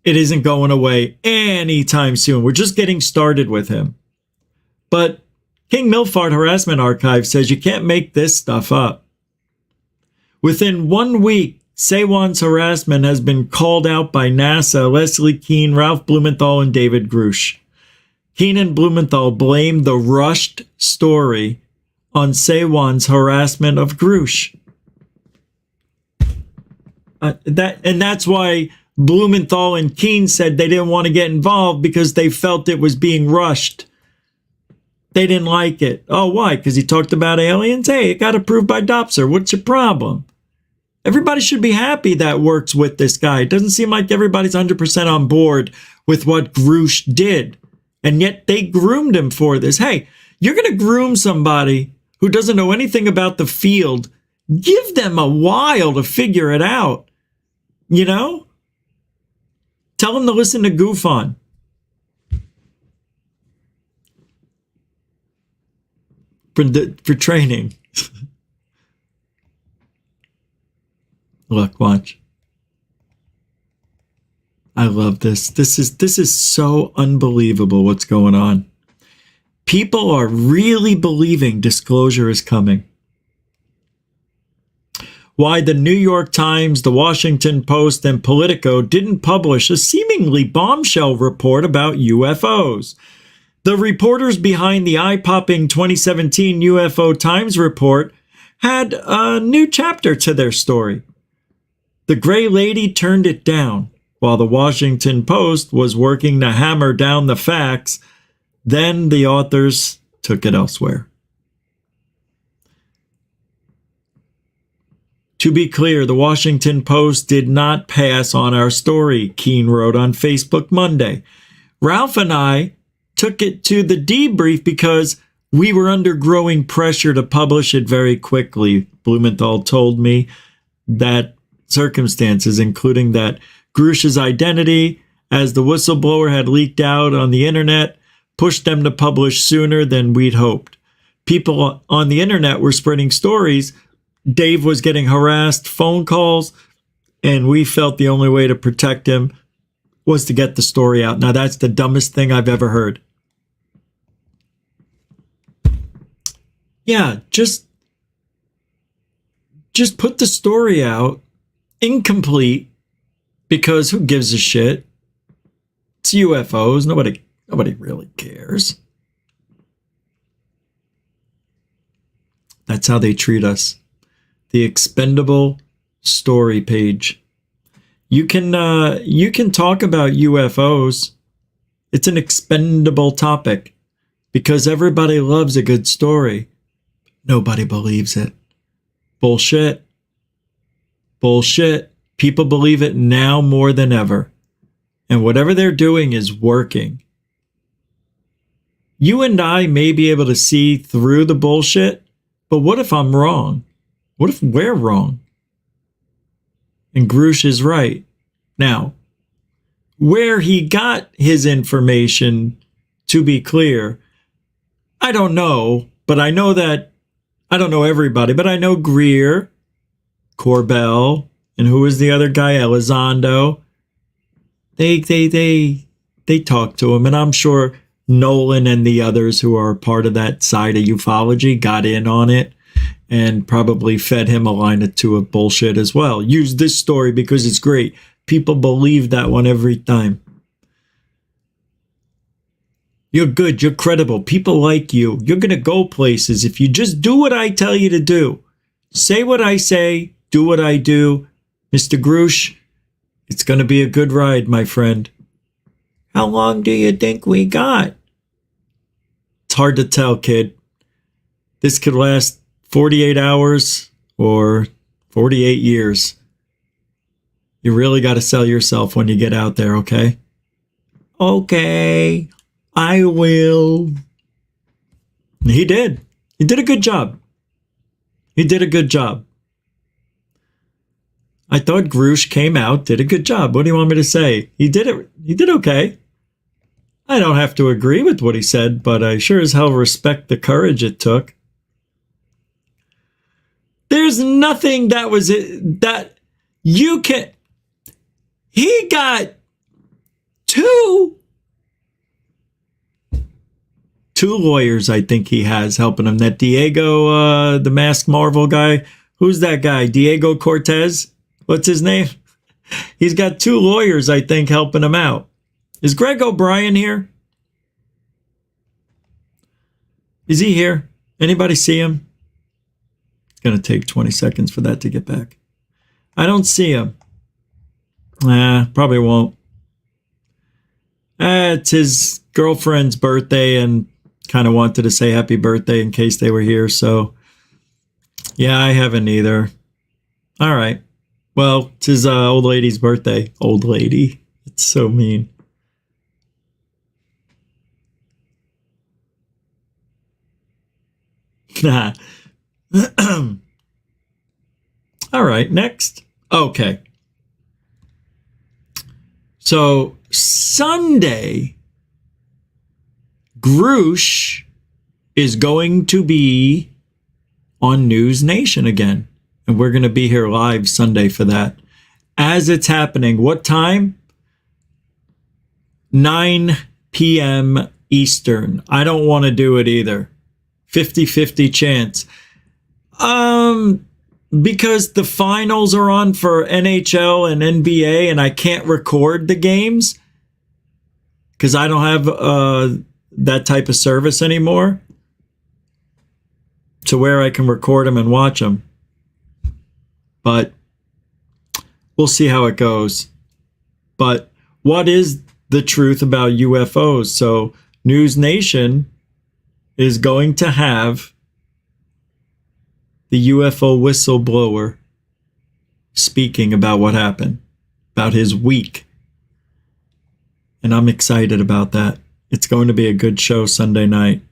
It isn't going away anytime soon. We're just getting started with him. But King Milford Harassment Archive says you can't make this stuff up. Within 1 week, Saywan's harassment has been called out by NASA, Leslie Kean, Ralph Blumenthal, and David Grush. Kean and Blumenthal blamed the rushed story on Saywan's harassment of Grush. That's why Blumenthal and Kean said they didn't want to get involved, because they felt it was being rushed. They didn't like it. Oh, why? Because he talked about aliens? Hey, it got approved by DOPSR. What's your problem? Everybody should be happy that works with this guy. It doesn't seem like everybody's 100% on board with what Grush did. And yet they groomed him for this. Hey, you're going to groom somebody who doesn't know anything about the field. Give them a while to figure it out. You know? Tell them to listen to Goof On. For training. Look, watch. I love this. This is so unbelievable what's going on. People are really believing disclosure is coming. Why the New York Times, the Washington Post, and Politico didn't publish a seemingly bombshell report about UFOs. The reporters behind the eye-popping 2017 UFO Times report had a new chapter to their story. The Gray Lady turned it down, while the Washington Post was working to hammer down the facts. Then the authors took it elsewhere. To be clear, the Washington Post did not pass on our story, Kean wrote on Facebook Monday. Ralph and I took it to the debrief because we were under growing pressure to publish it very quickly. Blumenthal told me that circumstances, including that Grush's identity as the whistleblower had leaked out on the internet, pushed them to publish sooner than we'd hoped. People on the internet were spreading stories. Dave was getting harassed phone calls, and we felt the only way to protect him was to get the story out. Now, that's the dumbest thing I've ever heard. Yeah, just put the story out, incomplete, because who gives a shit? It's UFOs. Nobody really cares. That's how they treat us. The expendable story page. You can talk about UFOs. It's an expendable topic because everybody loves a good story. Nobody believes it. Bullshit. Bullshit. People believe it now more than ever. And whatever they're doing is working. You and I may be able to see through the bullshit, but what if I'm wrong? What if we're wrong? And Grush is right. Now, where he got his information, to be clear, I don't know, but I know that, I don't know everybody, but I know GREER, Corbell, And who was the other guy? Elizondo. They talked to him, and I'm sure Nolan and the others who are part of that side of ufology got in on it and probably fed him a line or two of bullshit as well. Use this story because it's great. People believe that one every time. You're good. You're credible. People like you. You're going to go places if you just do what I tell you to do. Say what I say. Do what I do. Mr. Grush, it's going to be a good ride, my friend. How long do you think we got? It's hard to tell, kid. This could last 48 hours or 48 years. You really got to sell yourself when you get out there, okay? Okay, I will. He did. He did a good job. He did a good job. I thought Grush came out, did a good job. What do you want me to say? He did it. He did okay. I don't have to agree with what he said, but I sure as hell respect the courage it took. There's nothing that was it that you can. He got two lawyers, I think he has helping him. That Diego, the masked Marvel guy. Who's that guy? Diego Cortez? What's his name? He's got two lawyers, I think, helping him out. Is Greg O'Brien here? Is he here? Anybody see him? It's going to take 20 seconds for that to get back. I don't see him. Probably won't. It's his girlfriend's birthday and kind of wanted to say happy birthday in case they were here. So, yeah, I haven't either. All right. Well, it's his old lady's birthday. Old lady. It's so mean. Nah. All right, next. Okay. So, Sunday, Grush is going to be on News Nation again. And we're going to be here live Sunday for that. As it's happening, what time? 9 p.m. Eastern. I don't want to do it either. 50-50 chance. Because the finals are on for NHL and NBA and I can't record the games because I don't have that type of service anymore to where I can record them and watch them. But we'll see how it goes. But what is the truth about UFOs? So News Nation is going to have the UFO whistleblower speaking about what happened, about his week. And I'm excited about that. It's going to be a good show Sunday night.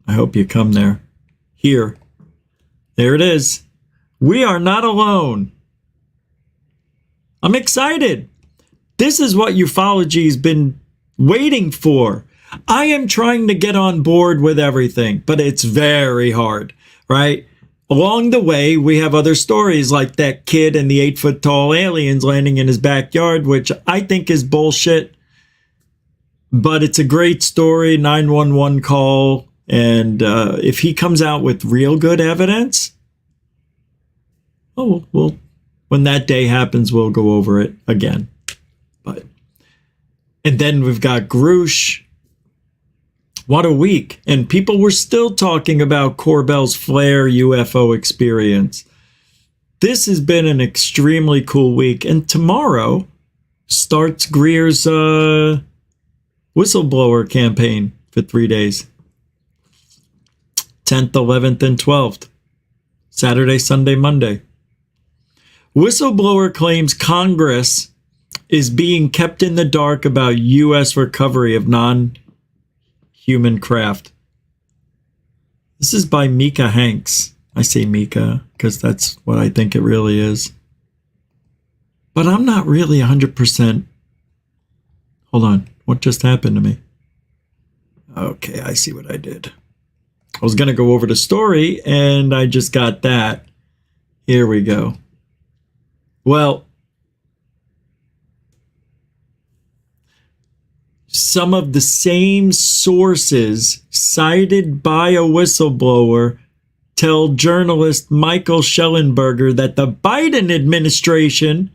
I hope you come there. Here. There it is. We are not alone. I'm excited. This is what ufology has been waiting for. I am trying to get on board with everything, but it's very hard, right? Along the way, we have other stories like that kid and the 8-foot-tall aliens landing in his backyard, which I think is bullshit. But it's a great story, 911 call. And if he comes out with real good evidence, well, when that day happens, we'll go over it again. And then we've got Grush. What a week. And people were still talking about Corbell's flare UFO experience. This has been an extremely cool week. And tomorrow starts GREER's whistleblower campaign for 3 days. 10th, 11th, and 12th. Saturday, Sunday, Monday. Whistleblower claims Congress is being kept in the dark about U.S. recovery of non-human craft. This is by Mika Hanks. I say Mika because that's what I think it really is. But I'm not really 100%. Hold on. What just happened to me? Okay, I see what I did. I was going to go over the story and I just got that. Here we go. Well, some of the same sources cited by a whistleblower tell journalist Michael Schellenberger that the Biden administration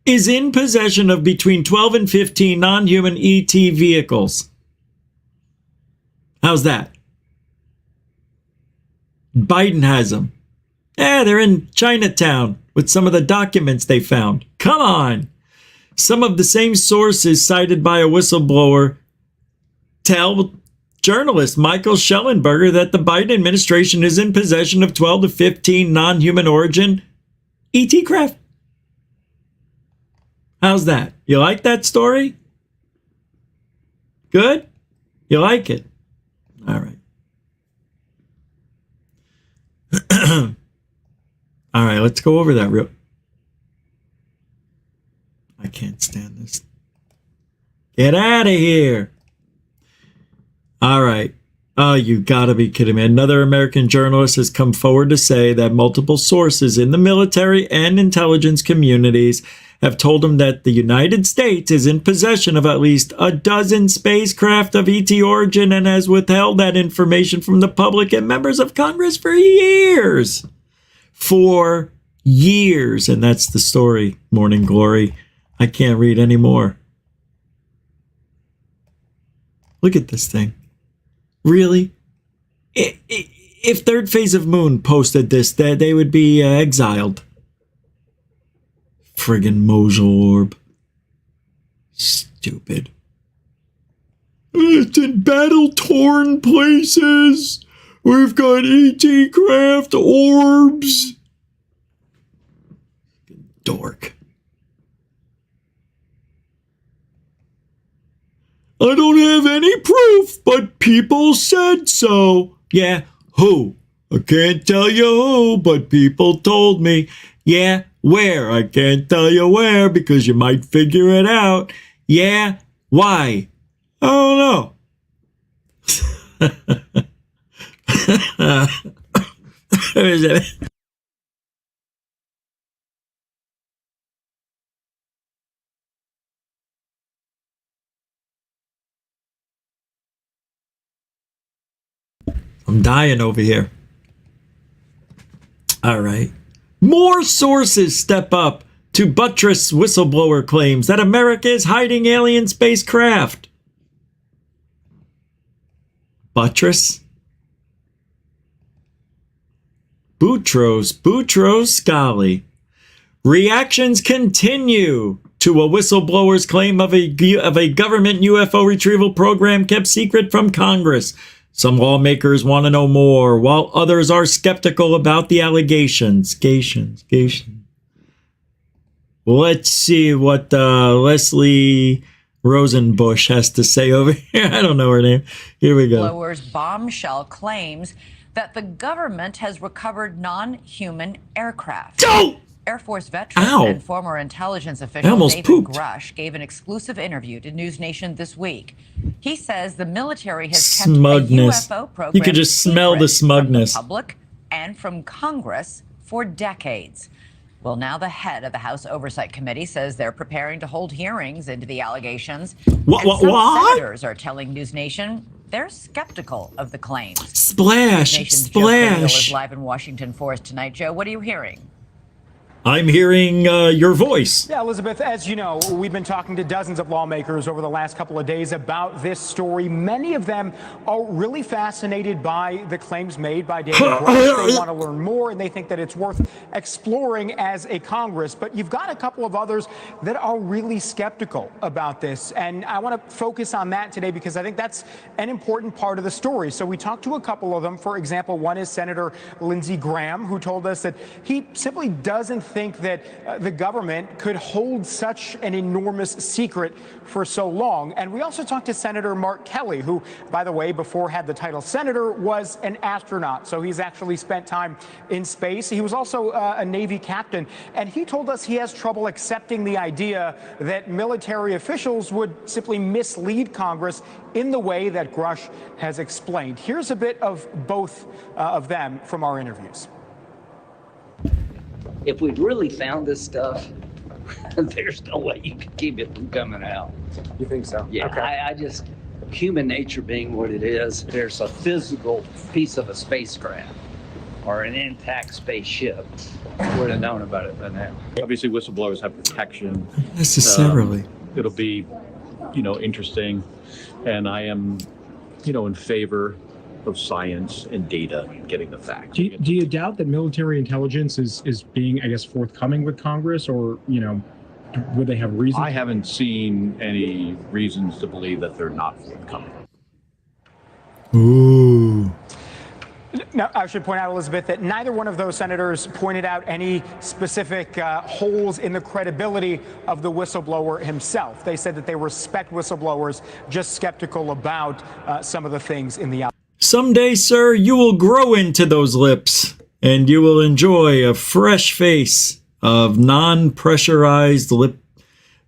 is in possession of between 12 and 15 non-human ET vehicles. How's that? Biden has them. They're in Chinatown with some of the documents they found. Come on. Some of the same sources cited by a whistleblower tell journalist Michael Schellenberger that the Biden administration is in possession of 12 to 15 non-human origin ET craft. How's that? You like that story? Good? You like it? All right. All right, let's go over that real. I can't stand this. Get out of here. All right. Oh, you gotta be kidding me. Another American journalist has come forward to say that multiple sources in the military and intelligence communities have told him that the United States is in possession of at least a dozen spacecraft of ET origin and has withheld that information from the public and members of Congress for years. For years. And that's the story, Morning Glory. I can't read anymore. Look at this thing. Really? If Third Phase of Moon posted this, they would be exiled. Friggin' Mosul orb. Stupid. It's in battle-torn places. We've got ET craft orbs. Dork. I don't have any proof, but people said so. Yeah, who? I can't tell you who, but people told me. Yeah, where? I can't tell you where because you might figure it out. Yeah, why? I don't know. I'm dying over here. All right. More sources step up to buttress whistleblower claims that America is hiding alien spacecraft. Buttress? Boutros Scali. Reactions continue to a whistleblower's claim of a government UFO retrieval program kept secret from Congress. Some lawmakers want to know more, while others are skeptical about the allegations. Let's see what Leslie Rosenbush has to say over here. I don't know her name. Here we go. Whistleblowers' bombshell claims that the government has recovered non-human aircraft. Oh! Air Force veteran and former intelligence official David Grush gave an exclusive interview to News Nation this week. He says the military has kept a UFO program you could just smell the smugness from the public and from Congress for decades. Well, now the head of the House Oversight Committee says they're preparing to hold hearings into the allegations. Some senators are telling News Nation they're skeptical of the claims. Splash. Joe Cordell is live in Washington for us tonight. Joe, what are you hearing? I'm hearing your voice. Yeah, Elizabeth, as you know, we've been talking to dozens of lawmakers over the last couple of days about this story. Many of them are really fascinated by the claims made by David Grush. They want to learn more, and they think that it's worth exploring as a Congress. But you've got a couple of others that are really skeptical about this. And I want to focus on that today because I think that's an important part of the story. So we talked to a couple of them. For example, one is Senator Lindsey Graham, who told us that he simply doesn't think that the government could hold such an enormous secret for so long. And we also talked to Senator Mark Kelly, who, by the way, before had the title senator, was an astronaut. So he's actually spent time in space. He was also a Navy captain. And he told us he has trouble accepting the idea that military officials would simply mislead Congress in the way that Grush has explained. Here's a bit of both of them from our interviews. If we'd really found this stuff, there's no way you can keep it from coming out. You think so? Yeah, Okay. I just, human nature being what it is, there's a physical piece of a spacecraft or an intact spaceship. Would have known about it by now. Obviously, whistleblowers have protection. Necessarily. It'll be, interesting. And I am, in favor of science and data getting the facts. Do you doubt that military intelligence is being, I guess, forthcoming with Congress, or, would they have reasons? I haven't seen any reasons to believe that they're not forthcoming. Ooh. Now, I should point out, Elizabeth, that neither one of those senators pointed out any specific holes in the credibility of the whistleblower himself. They said that they respect whistleblowers, just skeptical about some of the things in the. Someday, sir, you will grow into those lips, and you will enjoy a fresh face of non-pressurized lip.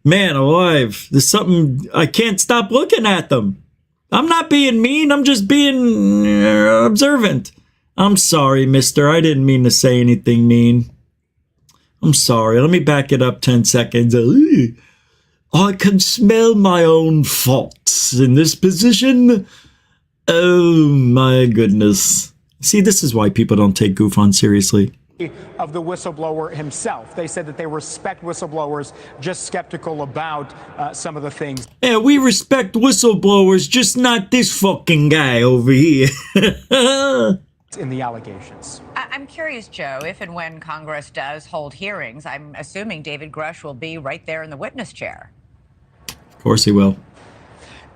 Man alive, there's something, I can't stop looking at them. I'm not being mean, I'm just being observant. I'm sorry, mister, I didn't mean to say anything mean. I'm sorry, let me back it up 10 seconds. I can smell my own faults in this position. Oh my goodness. See, this is why people don't take GoofOn seriously. Of the whistleblower himself. They said that they respect whistleblowers, just skeptical about some of the things. Yeah, we respect whistleblowers, just not this fucking guy over here. In the allegations. I'm curious, Joe, if and when Congress does hold hearings, I'm assuming David Grush will be right there in the witness chair. Of course he will.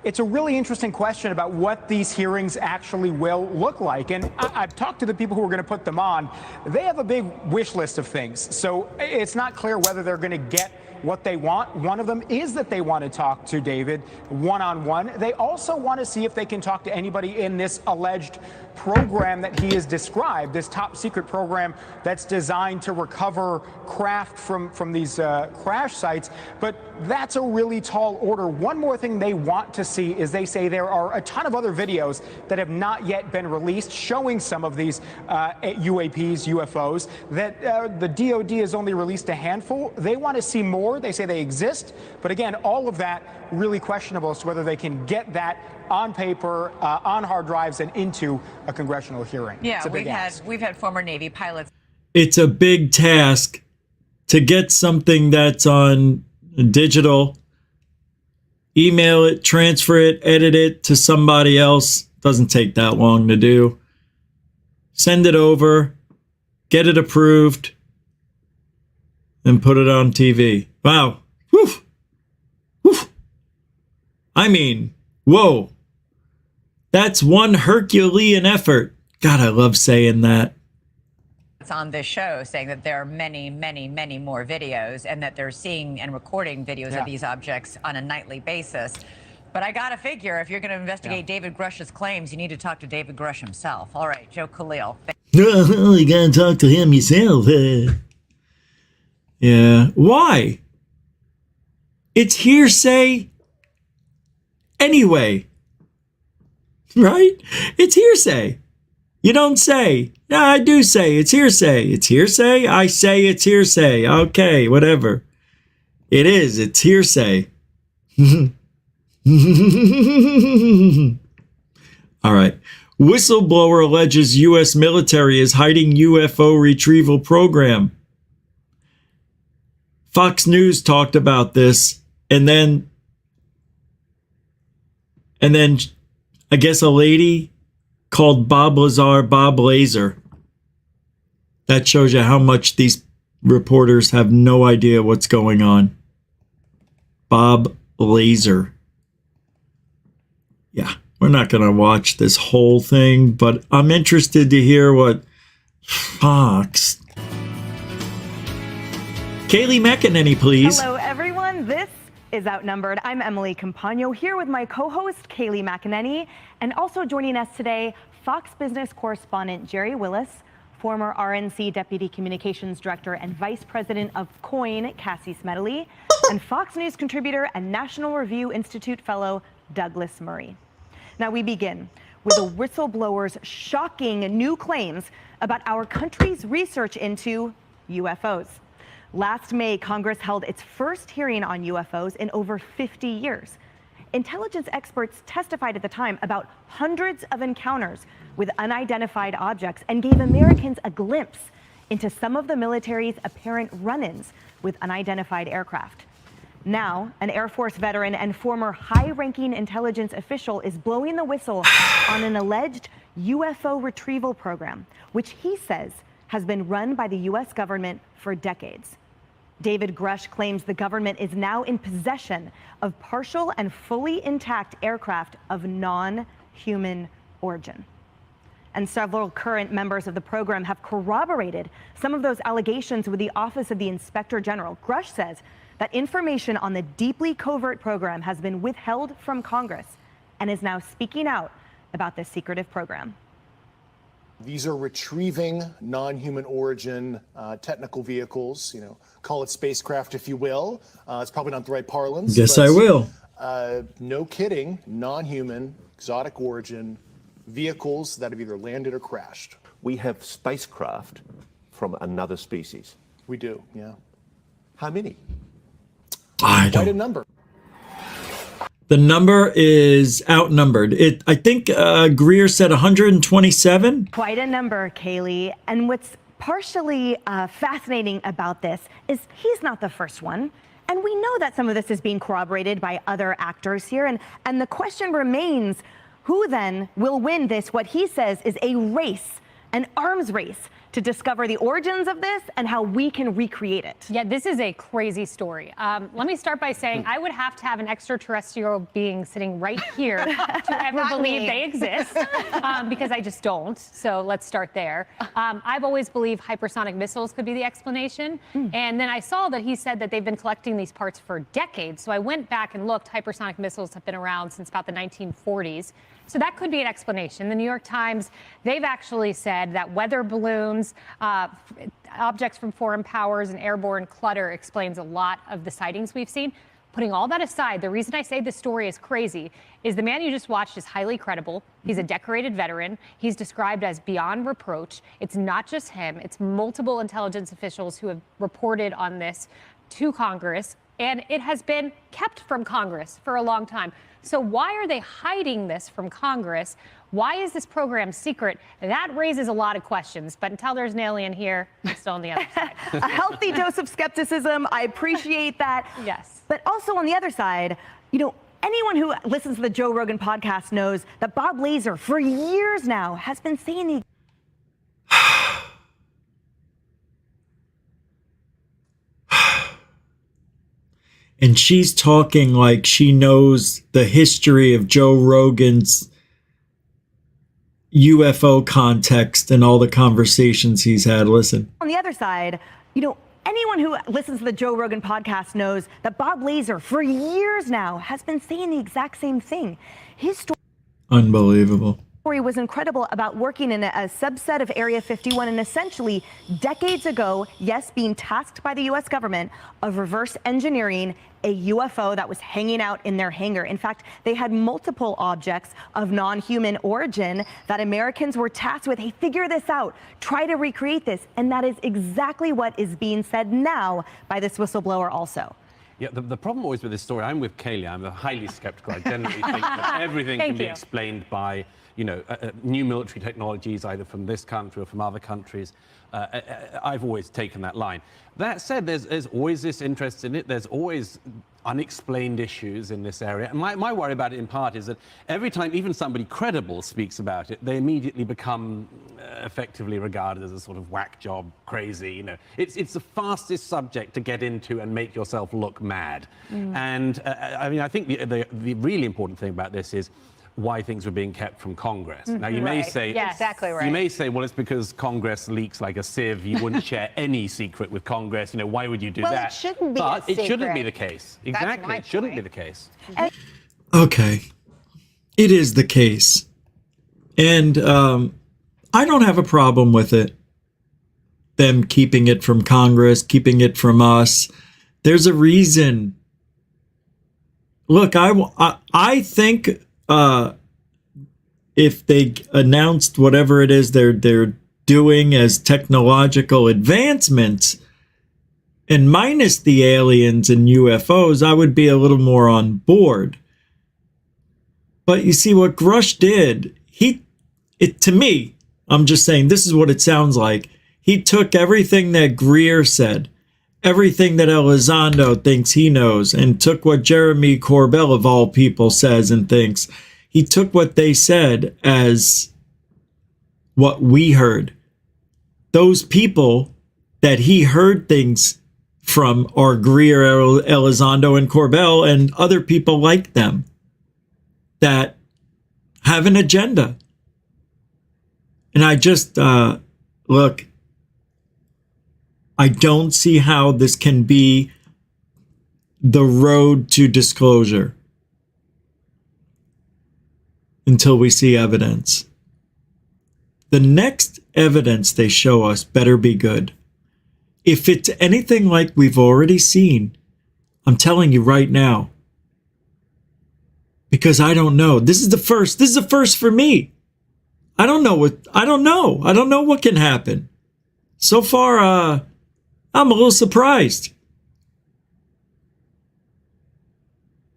It's a really interesting question about what these hearings actually will look like. And I've talked to the people who are going to put them on. They have a big wish list of things. So it's not clear whether they're going to get what they want. One of them is that they want to talk to David one-on-one. They also want to see if they can talk to anybody in this alleged program that he has described, this top secret program that's designed to recover craft from these crash sites. But that's a really tall order. One more thing they want to see is they say there are a ton of other videos that have not yet been released showing some of these UAPs, UFOs, that the DOD has only released a handful. They want to see more. They say they exist. But again, all of that really questionable as to whether they can get that on paper, on hard drives, and into a congressional hearing. Yeah, we've had former Navy pilots. It's a big task to get something that's on digital, email it, transfer it, edit it to somebody else. Doesn't take that long to do. Send it over, get it approved, and put it on TV. Wow. Whew. Whew. I mean, whoa. That's one Herculean effort. God, I love saying that. On this show saying that there are many, many, many more videos and that they're seeing and recording videos of these objects on a nightly basis. But I got to figure if you're going to investigate David Grush's claims, you need to talk to David Grush himself. All right, Joe Khalil. You got to talk to him yourself. Yeah. Why? It's hearsay anyway. Right? It's hearsay. You don't say. No, I do say it's hearsay. It's hearsay? I say it's hearsay. Okay, whatever. It is. It's hearsay. All right. Whistleblower alleges U.S. military is hiding UFO retrieval program. Fox News talked about this, and then I guess a lady called Bob Laser. That shows you how much these reporters have no idea what's going on. Bob Laser. Yeah, we're not going to watch this whole thing, but I'm interested to hear what Fox. Kaylee McEnany, please. Hello, everyone. This is Outnumbered. I'm Emily Campagno here with my co-host Kaylee McEnany, and also joining us today, Fox Business correspondent Jerry Willis, former RNC Deputy Communications Director and Vice President of COIN, Cassie Smedley, and Fox News contributor and National Review Institute fellow Douglas Murray. Now we begin with a whistleblower's shocking new claims about our country's research into UFOs. Last May, Congress held its first hearing on UFOs in over 50 years. Intelligence experts testified at the time about hundreds of encounters with unidentified objects and gave Americans a glimpse into some of the military's apparent run-ins with unidentified aircraft. Now, an Air Force veteran and former high-ranking intelligence official is blowing the whistle on an alleged UFO retrieval program, which he says has been run by the U.S. government for decades. David Grush claims the government is now in possession of partial and fully intact aircraft of non-human origin. And several current members of the program have corroborated some of those allegations with the Office of the Inspector General. Grush says that information on the deeply covert program has been withheld from Congress and is now speaking out about this secretive program. These are retrieving non-human origin technical vehicles, call it spacecraft if you will. It's probably not the right parlance. Yes, I will. No kidding, non-human, exotic origin vehicles that have either landed or crashed. We have spacecraft from another species. We do, yeah. How many? Quite a number. The number is outnumbered. I think GREER said 127. Quite a number, Kaylee. And what's partially fascinating about this is he's not the first one. And we know that some of this is being corroborated by other actors here. And the question remains, who then will win this, what he says is a race, an arms race, to discover the origins of this and how we can recreate it. Yeah, this is a crazy story. Let me start by saying I would have to have an extraterrestrial being sitting right here to ever believe they exist, because I just don't. So let's start there. I've always believed hypersonic missiles could be the explanation. And then I saw that he said that they've been collecting these parts for decades. So I went back and looked. Hypersonic missiles have been around since about the 1940s. So that could be an explanation. The New York Times, they've actually said that weather balloons, objects from foreign powers, and airborne clutter explains a lot of the sightings we've seen. Putting all that aside, the reason I say this story is crazy is the man you just watched is highly credible. He's a decorated veteran. He's described as beyond reproach. It's not just him. It's multiple intelligence officials who have reported on this to Congress, and it has been kept from Congress for a long time. So why are they hiding this from Congress? Why is this program secret? That raises a lot of questions. But until there's an alien here, I'm still on the other side. A healthy dose of skepticism. I appreciate that. Yes. But also on the other side, anyone who listens to the Joe Rogan podcast knows that Bob Lazar, for years now, has been saying the And she's talking like she knows the history of Joe Rogan's UFO context and all the conversations he's had. Listen. On the other side, anyone who listens to the Joe Rogan podcast knows that Bob Lazar, for years now, has been saying the exact same thing. His story. Unbelievable. Was incredible about working in a subset of Area 51 and essentially decades ago, yes, being tasked by the U.S. government of reverse engineering a UFO that was hanging out in their hangar. In fact, they had multiple objects of non-human origin that Americans were tasked with. Hey, figure this out. Try to recreate this. And that is exactly what is being said now by this whistleblower also. Yeah, the problem always with this story, I'm with Kaylee, I'm highly skeptical. I generally think that everything can be explained by new military technologies, either from this country or from other countries. I've always taken that line. That said, there's always this interest in it. There's always unexplained issues in this area. And my worry about it in part is that every time even somebody credible speaks about it, they immediately become effectively regarded as a sort of whack job, crazy. It's the fastest subject to get into and make yourself look mad. And I think the really important thing about this is why things were being kept from Congress. Now, you may say, exactly right. You may say, well, it's because Congress leaks like a sieve. You wouldn't share any secret with Congress. Why would you do that? Well, it shouldn't be But a secret. it shouldn't be the case. Exactly, it shouldn't be the case. Okay, it is the case. And I don't have a problem with it. Them keeping it from Congress, keeping it from us. There's a reason. Look, I think if they announced whatever it is they're doing as technological advancements, And minus the aliens and UFOs, I would be a little more on board. But you see what Grush did, to me, I'm just saying, this is what it sounds like. He took everything that GREER said, everything that Elizondo thinks he knows, and took what Jeremy Corbell, of all people, says and thinks. He took what they said as what we heard. Those people that he heard things from are GREER, Elizondo, and Corbell, and other people like them that have an agenda. And I just, look, I don't see how this can be the road to disclosure until we see evidence. The next evidence they show us better be good. If it's anything like we've already seen, I'm telling you right now, because I don't know. This is the first for me. I don't know what can happen. So far, I'm a little surprised,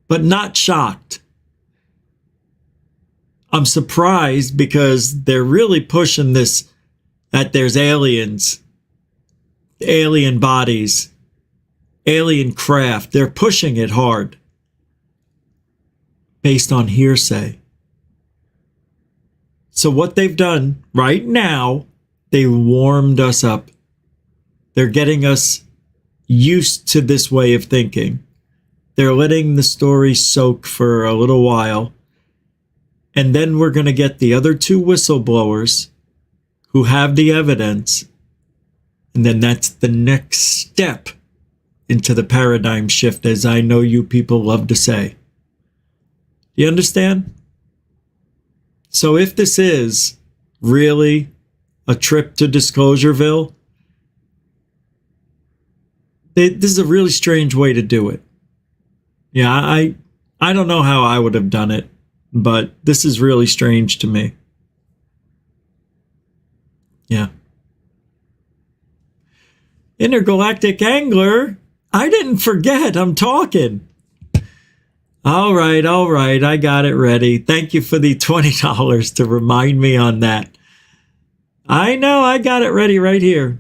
but not shocked. I'm surprised because they're really pushing this, that there's aliens, alien bodies, alien craft. They're pushing it hard based on hearsay. So what they've done right now, they warmed us up. They're getting us used to this way of thinking. They're letting the story soak for a little while. And then we're going to get the other two whistleblowers who have the evidence. And then that's the next step into the paradigm shift, as I know you people love to say. You understand? So if this is really a trip to Disclosureville, this is a really strange way to do it. Yeah, I don't know how I would have done it, but this is really strange to me. Yeah. Intergalactic Angler, I didn't forget, I'm talking. All right, I got it ready. Thank you for the $20 to remind me on that. I know, I got it ready right here.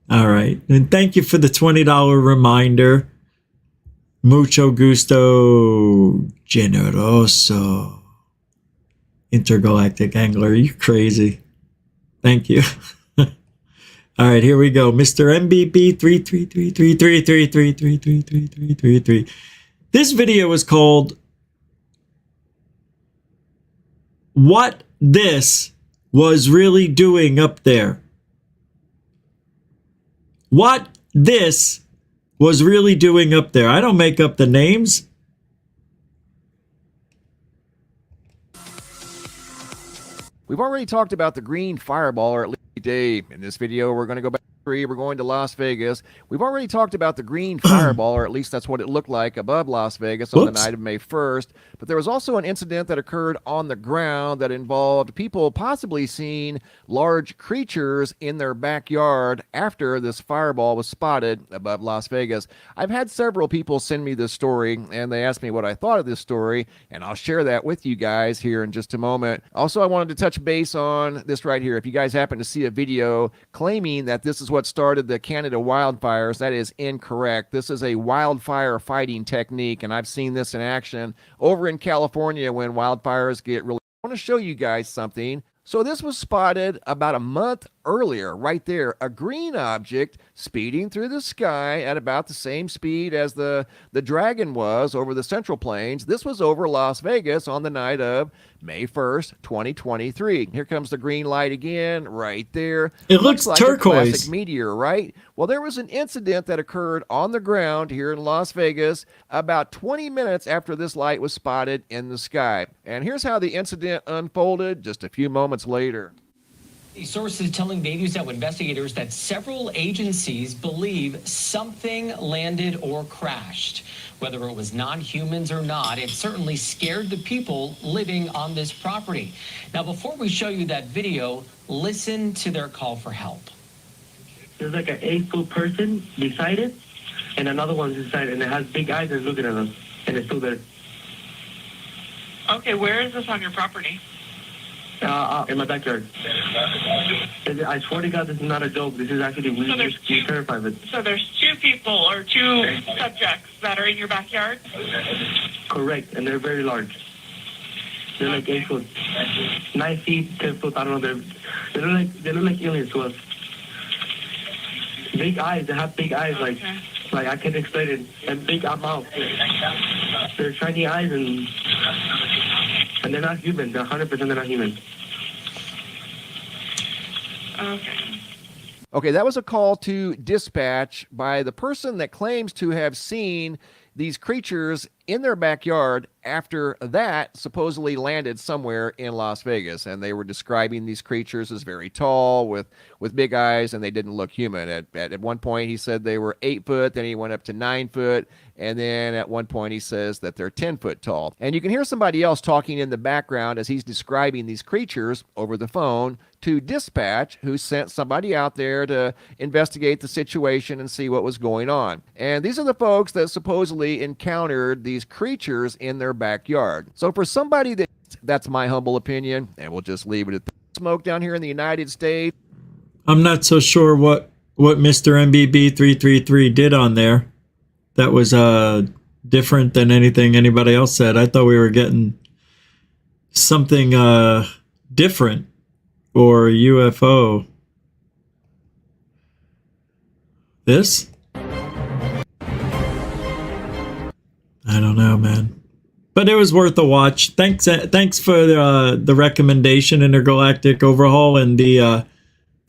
All right, and thank you for the $20 reminder. Mucho gusto, generoso. Intergalactic Angler, you're crazy. Thank you. All right, here we go. Mr. MBB 3333333333333. This video is called What This Was Really Doing Up There. What This Was Really Doing Up There. I don't make up the names. We've already talked about the green fireball, or at least Dave. In this video, we're going to go back. We're going to Las Vegas. We've already talked about the green fireball, or at least that's what it looked like above Las Vegas on the night of May 1st. But there was also an incident that occurred on the ground that involved people possibly seeing large creatures in their backyard after this fireball was spotted above Las Vegas. I've had several people send me this story, and they asked me what I thought of this story, and I'll share that with you guys here in just a moment. Also, I wanted to touch base on this right here. If you guys happen to see a video claiming that this is what started the Canada wildfires, that is incorrect. This is a wildfire fighting technique, and I've seen this in action over in California when wildfires get really... I want to show you guys something. So this was spotted about a month earlier, right there, a green object speeding through the sky at about the same speed as the Dragon was over the Central Plains. This was over Las Vegas on the night of May 1st, 2023. Here comes the green light again, right there. It looks like turquoise. A classic meteor, right? Well, there was an incident that occurred on the ground here in Las Vegas about 20 minutes after this light was spotted in the sky. And here's how the incident unfolded just a few moments later. Sources telling Bay News Now investigators that several agencies believe something landed or crashed. Whether it was non-humans or not, it certainly scared the people living on this property. Now, before we show you that video, listen to their call for help. there's like an 8-foot person beside it, and another one's beside it, and it has big eyes and it's looking at us, and it's still there. Okay, where is this on your property? In my backyard. I swear to God, this is not a joke. This is actually we're terrified of it. So there's 2 people or 2 subjects that are in your backyard? Correct, and they're very large. They're like 8 foot, 9 feet, 10 foot. I don't know. They look like aliens to us. Big eyes. They have big eyes, like I can't explain it. And big mouth. They're shiny eyes, and they're not human. They're 100% they're not human. Okay. Okay, that was a call to dispatch by the person that claims to have seen these creatures in their backyard after that supposedly landed somewhere in Las Vegas. And they were describing these creatures as very tall with big eyes, and they didn't look human. At one point, he said they were 8 foot, then he went up to 9 foot, and then at one point he says that they're 10 foot tall. And you can hear somebody else talking in the background as he's describing these creatures over the phone to dispatch, who sent somebody out there to investigate the situation and see what was going on. And these are the folks that supposedly encountered these creatures in their backyard. So for somebody that's my humble opinion, and we'll just leave it at that. Smoke down here in the United States. I'm not so sure what Mr. MBB 333 did on there. That was different than anything anybody else said. I thought we were getting something different, or UFO. This? I don't know, man. But it was worth a watch. Thanks for the recommendation, Intergalactic Overhaul, and the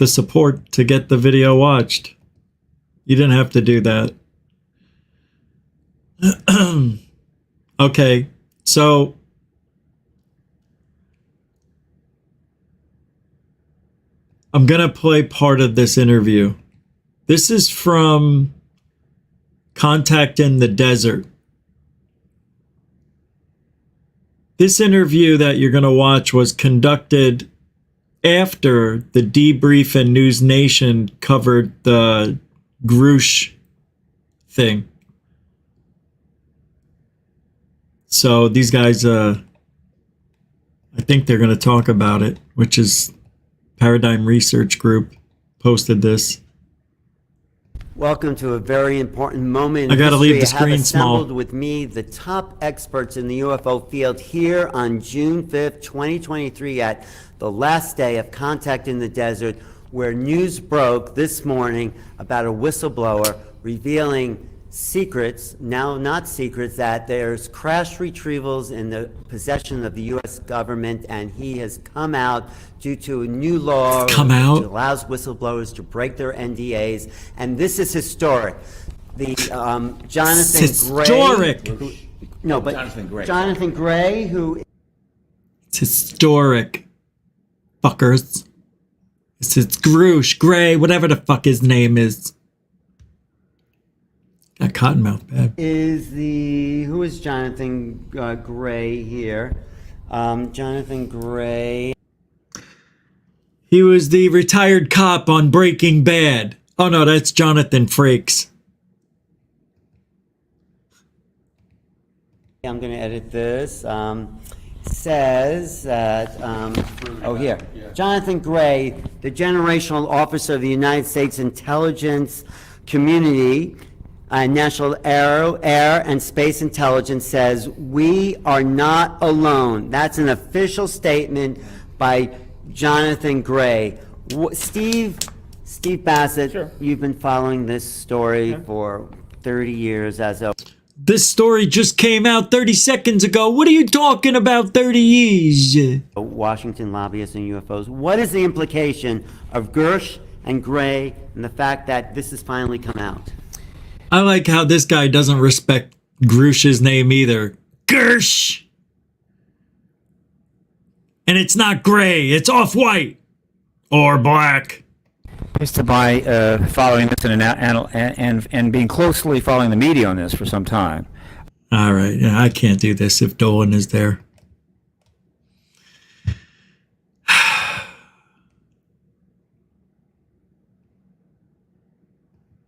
support to get the video watched. You didn't have to do that. Okay, so I'm gonna play part of this interview. This is from Contact in the Desert. This interview that you're gonna watch was conducted after the Debrief and News Nation covered the Grush thing. So these guys, I think they're going to talk about it, which is Paradigm Research Group posted this. Welcome to a very important moment. I got to leave the screen I have assembled small. with me the top experts in the UFO field here on June 5th, 2023 at the last day of Contact in the Desert, where news broke this morning about a whistleblower revealing secrets, now not secrets, that there's crash retrievals in the possession of the U.S. government, and he has come out due to a new law which allows whistleblowers to break their NDAs, and this is historic. The Jonathan Gray, Jonathan Gray, who it's historic, fuckers. It's Grush, Gray, whatever the fuck his name is. Got cottonmouth bad. Who is Jonathan Gray here? Jonathan Gray. He was the retired cop on Breaking Bad. Oh no, that's Jonathan Frakes. I'm going to edit this. Says that, here. Jonathan Gray, the generational officer of the United States Intelligence Community, National Air and Space Intelligence, says, "We are not alone." That's an official statement by Jonathan Gray. Steve Bassett, You've been following this story for 30 years as a... This story just came out 30 seconds ago. What are you talking about 30 years? Washington lobbyists and UFOs. What is the implication of Gersh and Gray and the fact that this has finally come out? I like how this guy doesn't respect Grush's name either. Gersh! And it's not gray, it's off-white. Or black. Based by following this and being closely following the media on this for some time. All right, yeah, I can't do this if Dolan is there.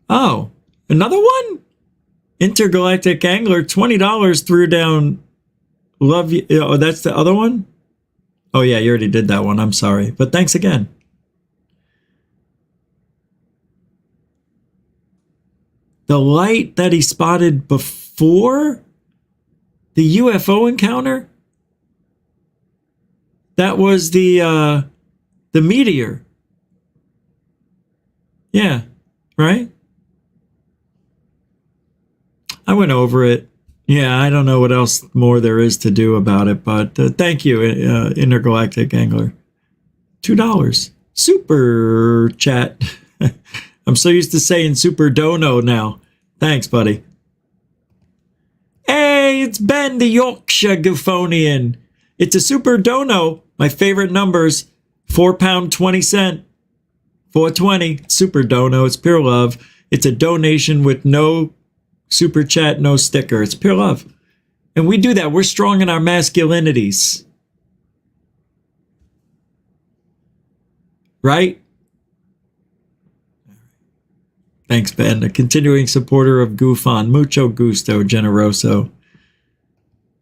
Oh, another one? Intergalactic Angler, $20 threw down Love You. Oh, that's the other one? Oh, yeah, you already did that one. I'm sorry. But thanks again. The light that he spotted before the UFO encounter? That was the meteor. Yeah, right? I went over it. Yeah, I don't know what else more there is to do about it, but thank you, Intergalactic Angler. $2. Super chat. I'm so used to saying super dono now. Thanks, buddy. Hey, it's Ben, the Yorkshire Goophonian. It's a super dono. My favorite numbers, £4.20. 420. Super dono. It's pure love. It's a donation with no super chat, no sticker. It's pure love. And we do that. We're strong in our masculinities. Right? Thanks, Ben. A continuing supporter of Goofon. Mucho gusto, generoso.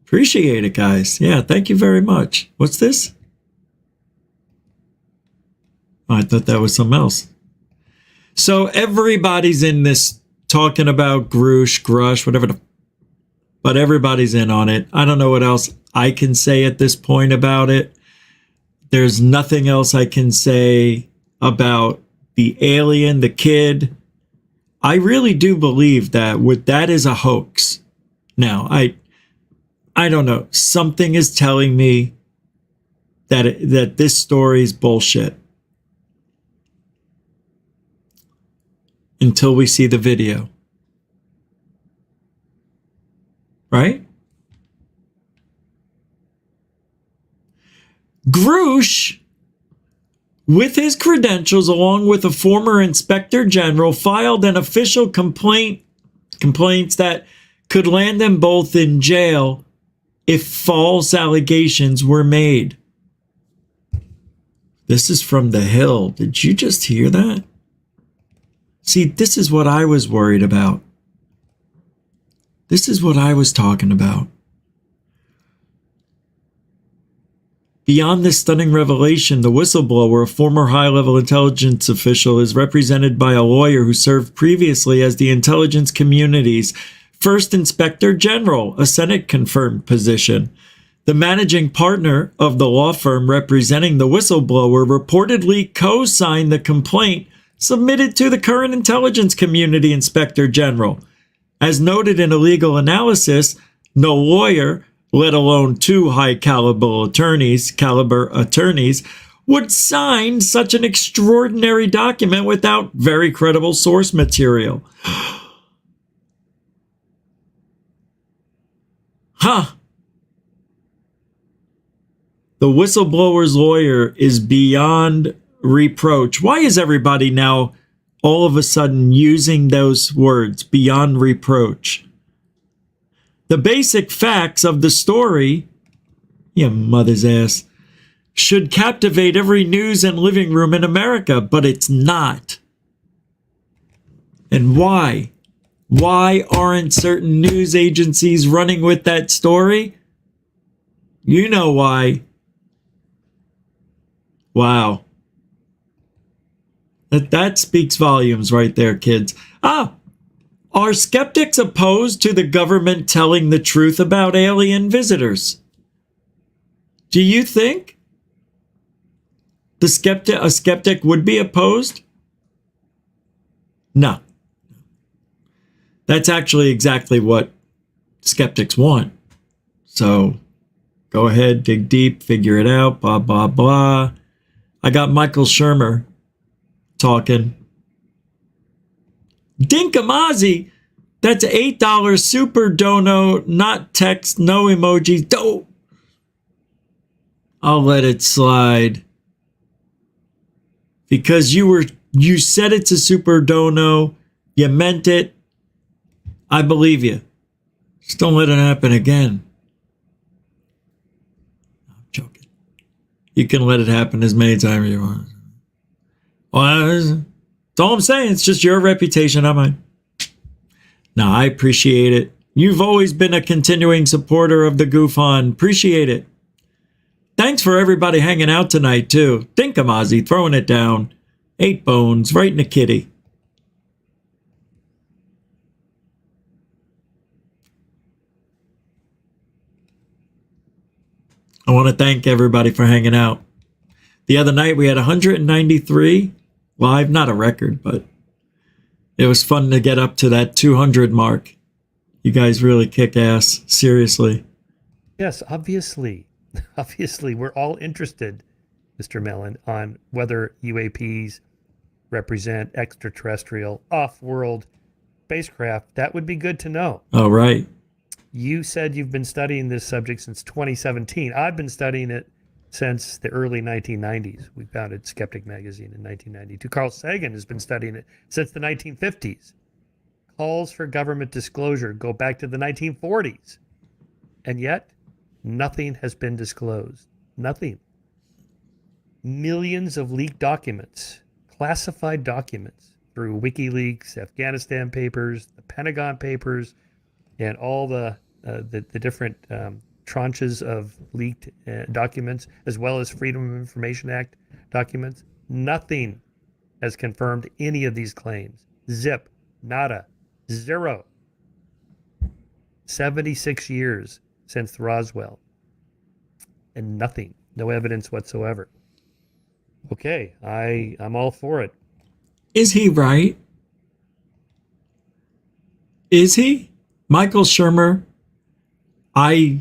Appreciate it, guys. Yeah, thank you very much. What's this? Oh, I thought that was something else. So everybody's in this talking about Grush, whatever. But everybody's in on it. I don't know what else I can say at this point about it. There's nothing else I can say about the alien, the kid. I really do believe that that is a hoax. Now, I don't know. Something is telling me that this story is bullshit. Until we see the video. Right? Grush, with his credentials along with a former inspector general, filed an official complaints that could land them both in jail if false allegations were made. This is from The Hill. Did you just hear that? See, this is what I was worried about. This is what I was talking about. Beyond this stunning revelation, the whistleblower, a former high-level intelligence official, is represented by a lawyer who served previously as the intelligence community's first inspector general, a Senate-confirmed position. The managing partner of the law firm representing the whistleblower reportedly co-signed the complaint submitted to the current intelligence community inspector general. As noted in a legal analysis, no lawyer, let alone two high-caliber attorneys, would sign such an extraordinary document without very credible source material. Huh. The whistleblower's lawyer is beyond reproach. Why is everybody now all of a sudden using those words, beyond reproach? The basic facts of the story, you mother's ass, should captivate every news and living room in America, but it's not. And why? Why aren't certain news agencies running with that story? You know why. Wow. That speaks volumes right there, kids. Are skeptics opposed to the government telling the truth about alien visitors? Do you think a skeptic would be opposed? No. That's actually exactly what skeptics want. So go ahead, dig deep, figure it out, blah, blah, blah. I got Michael Shermer talking. Dinkamazi, that's $8 super dono, not text, no emojis. Dope. I'll let it slide. Because you said it's a super dono, you meant it. I believe you. Just don't let it happen again. I'm joking. You can let it happen as many times as you want. Well, That's all I'm saying. It's just your reputation, not mine. No, I appreciate it. You've always been a continuing supporter of the Goof On. Appreciate it. Thanks for everybody hanging out tonight, too. Dinkamozzie throwing it down. 8 bones, right in the kitty. I want to thank everybody for hanging out. The other night we had 193 live, not a record, but it was fun to get up to that 200 mark. You guys really kick ass, seriously. Yes, obviously. Obviously, we're all interested, Mr. Mellon, on whether UAPs represent extraterrestrial, off-world spacecraft. That would be good to know. Oh, right. You said you've been studying this subject since 2017. I've been studying it since the early 1990s. We founded Skeptic Magazine in 1992. Carl Sagan has been studying it since the 1950s. Calls for government disclosure go back to the 1940s. And yet, nothing has been disclosed. Nothing. Millions of leaked documents, classified documents, through WikiLeaks, Afghanistan papers, the Pentagon papers, and all the different tranches of leaked documents, as well as Freedom of Information Act documents. Nothing has confirmed any of these claims. Zip. Nada. Zero. 76 years since Roswell. And nothing. No evidence whatsoever. Okay, I'm all for it. Is he right? Is he? Michael Shermer, I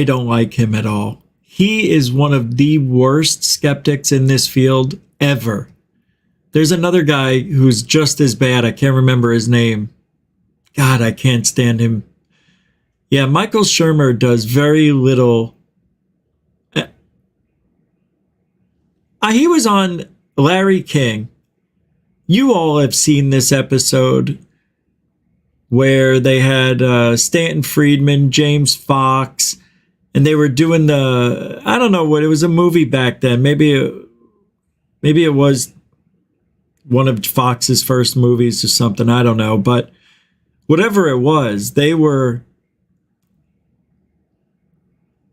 don't like him at all. He is one of the worst skeptics in this field ever. There's another guy who's just as bad. I can't remember his name. God, I can't stand him. Yeah, Michael Shermer does very little. He was on Larry King. You all have seen this episode where they had Stanton Friedman, James Fox, and they were doing I don't know what, it was a movie back then. Maybe it was one of Fox's first movies or something. I don't know. But whatever it was,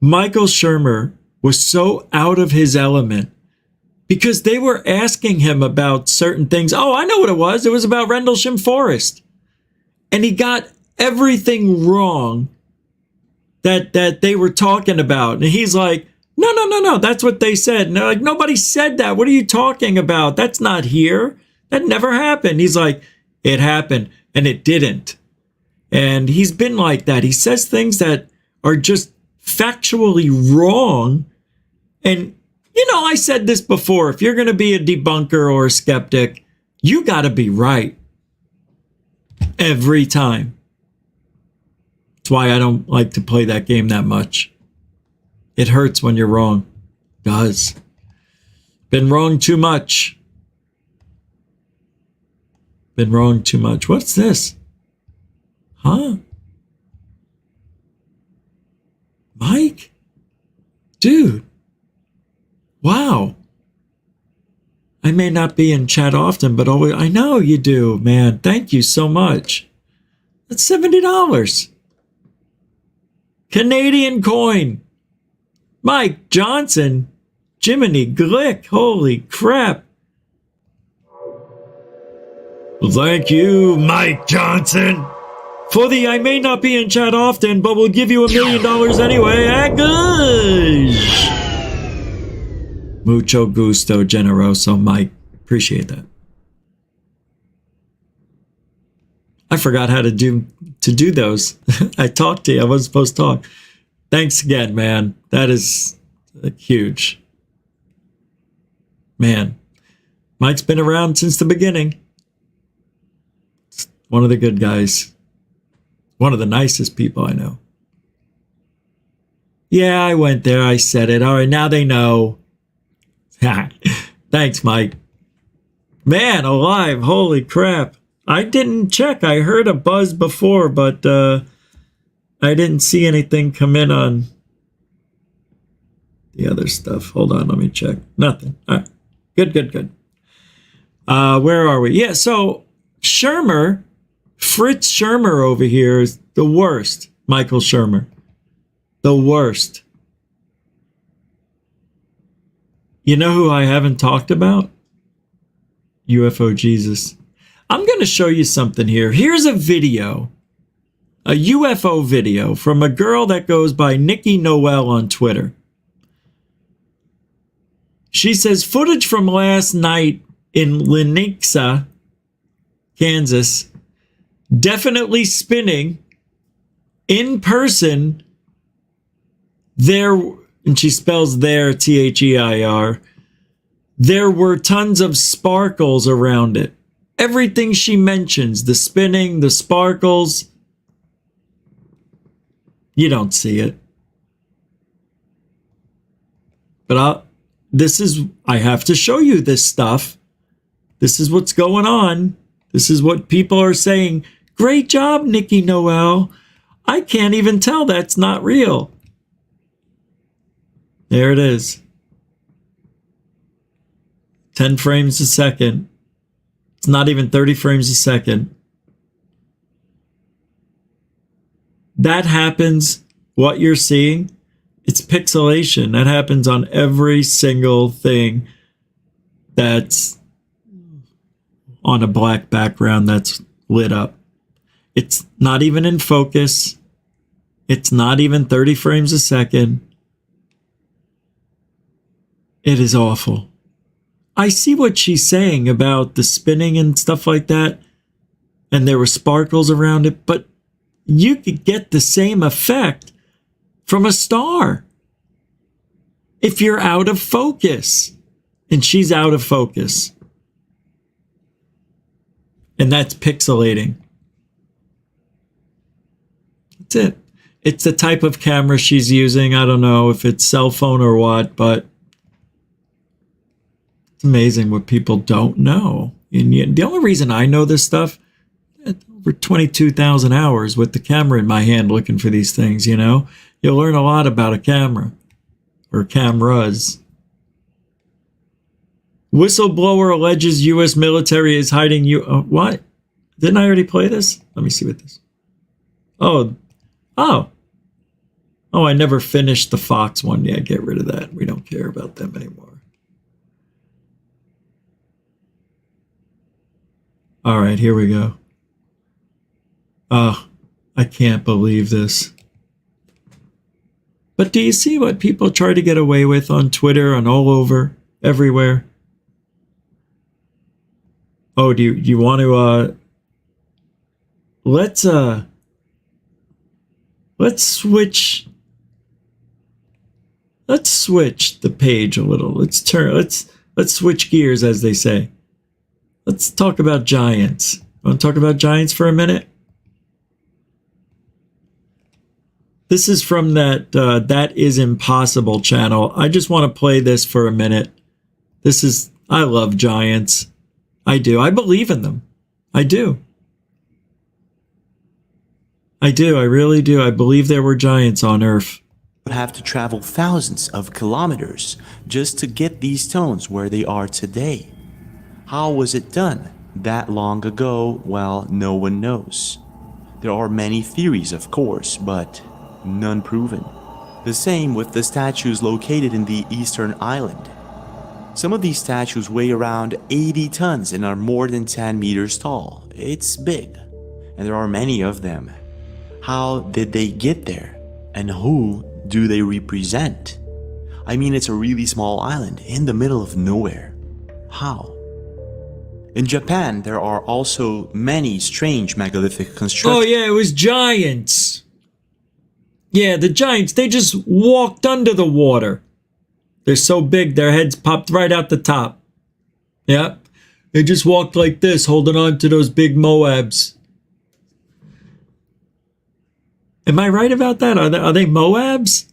Michael Shermer was so out of his element because they were asking him about certain things. Oh, I know what it was. It was about Rendlesham Forest. And he got everything wrong that they were talking about. And he's like, no, that's what they said. And they're like, nobody said that. What are you talking about? That's not here. That never happened. He's like, it happened, and it didn't. And he's been like that. He says things that are just factually wrong. And, I said this before. If you're going to be a debunker or a skeptic, you got to be right. Every time. That's why I don't like to play that game that much. It hurts when you're wrong. It does. Been wrong too much. Been wrong too much. What's this? Huh? Mike? Dude. Wow. I may not be in chat often, but always, I know you do, man. Thank you so much. That's $70. Canadian coin. Mike Johnson. Jiminy Glick. Holy crap. Thank you, Mike Johnson. For the I may not be in chat often, but we'll give you $1 million anyway. Gosh. Mucho gusto, generoso, Mike. Appreciate that. I forgot how to do those. I talked to you. I wasn't supposed to talk. Thanks again, man. That is huge. Man, Mike's been around since the beginning. One of the good guys. One of the nicest people I know. Yeah, I went there. I said it. All right, now they know. Thanks, Mike. Man alive, holy crap. I didn't check. I heard a buzz before, but I didn't see anything come in on the other stuff. Hold on, let me check. Nothing. All right. Good. Where are we? Yeah, so Shermer, Fritz Shermer over here is the worst. Michael Shermer. The worst. You know who I haven't talked about? UFO Jesus. I'm going to show you something here. Here's a video. A UFO video from a girl that goes by Nikki Noel on Twitter. She says footage from last night in Lenexa, Kansas, definitely spinning in person. There, and she spells there, T-H-E-I-R. There were tons of sparkles around it. Everything she mentions, the spinning, the sparkles, you don't see it. But I have to show you this stuff. This is what's going on. This is what people are saying. Great job, Nikki Noel. I can't even tell that's not real. There it is. 10 frames a second. It's not even 30 frames a second. That happens, what you're seeing, it's pixelation. That happens on every single thing that's on a black background that's lit up. It's not even in focus. It's not even 30 frames a second. It is awful. I see what she's saying about the spinning and stuff like that, and there were sparkles around it, but you could get the same effect from a star if you're out of focus. And she's out of focus. And that's pixelating. That's it. It's the type of camera she's using. I don't know if it's cell phone or what, but it's amazing what people don't know. And the only reason I know this stuff, over 22,000 hours with the camera in my hand looking for these things, you know? You'll learn a lot about a camera or cameras. Whistleblower alleges U.S. military is hiding what? Didn't I already play this? Let me see what this. Oh, I never finished the Fox one. Yeah, get rid of that. We don't care about them anymore. All right, here we go. Oh, I can't believe this. But do you see what people try to get away with on Twitter and all over, everywhere? Oh, do you want to, let's switch the page a little. Let's switch gears, as they say. Let's talk about giants. Want to talk about giants for a minute? This is from That Is Impossible channel. I just want to play this for a minute. I love giants. I do. I believe in them. I do. I really do. I believe there were giants on Earth. Would have to travel thousands of kilometers just to get these stones where they are today. How was it done that long ago? Well, no one knows. There are many theories, of course, but none proven. The same with the statues located in the eastern island. Some of these statues weigh around 80 tons and are more than 10 meters tall. It's big, and there are many of them. How did they get there? And who do they represent? I mean, it's a really small island in the middle of nowhere. How? In Japan, there are also many strange megalithic constructions. Oh yeah, it was giants. Yeah, the giants, they just walked under the water. They're so big, their heads popped right out the top. Yep. They just walked like this, holding on to those big Moabs. Am I right about that? Are they Moabs?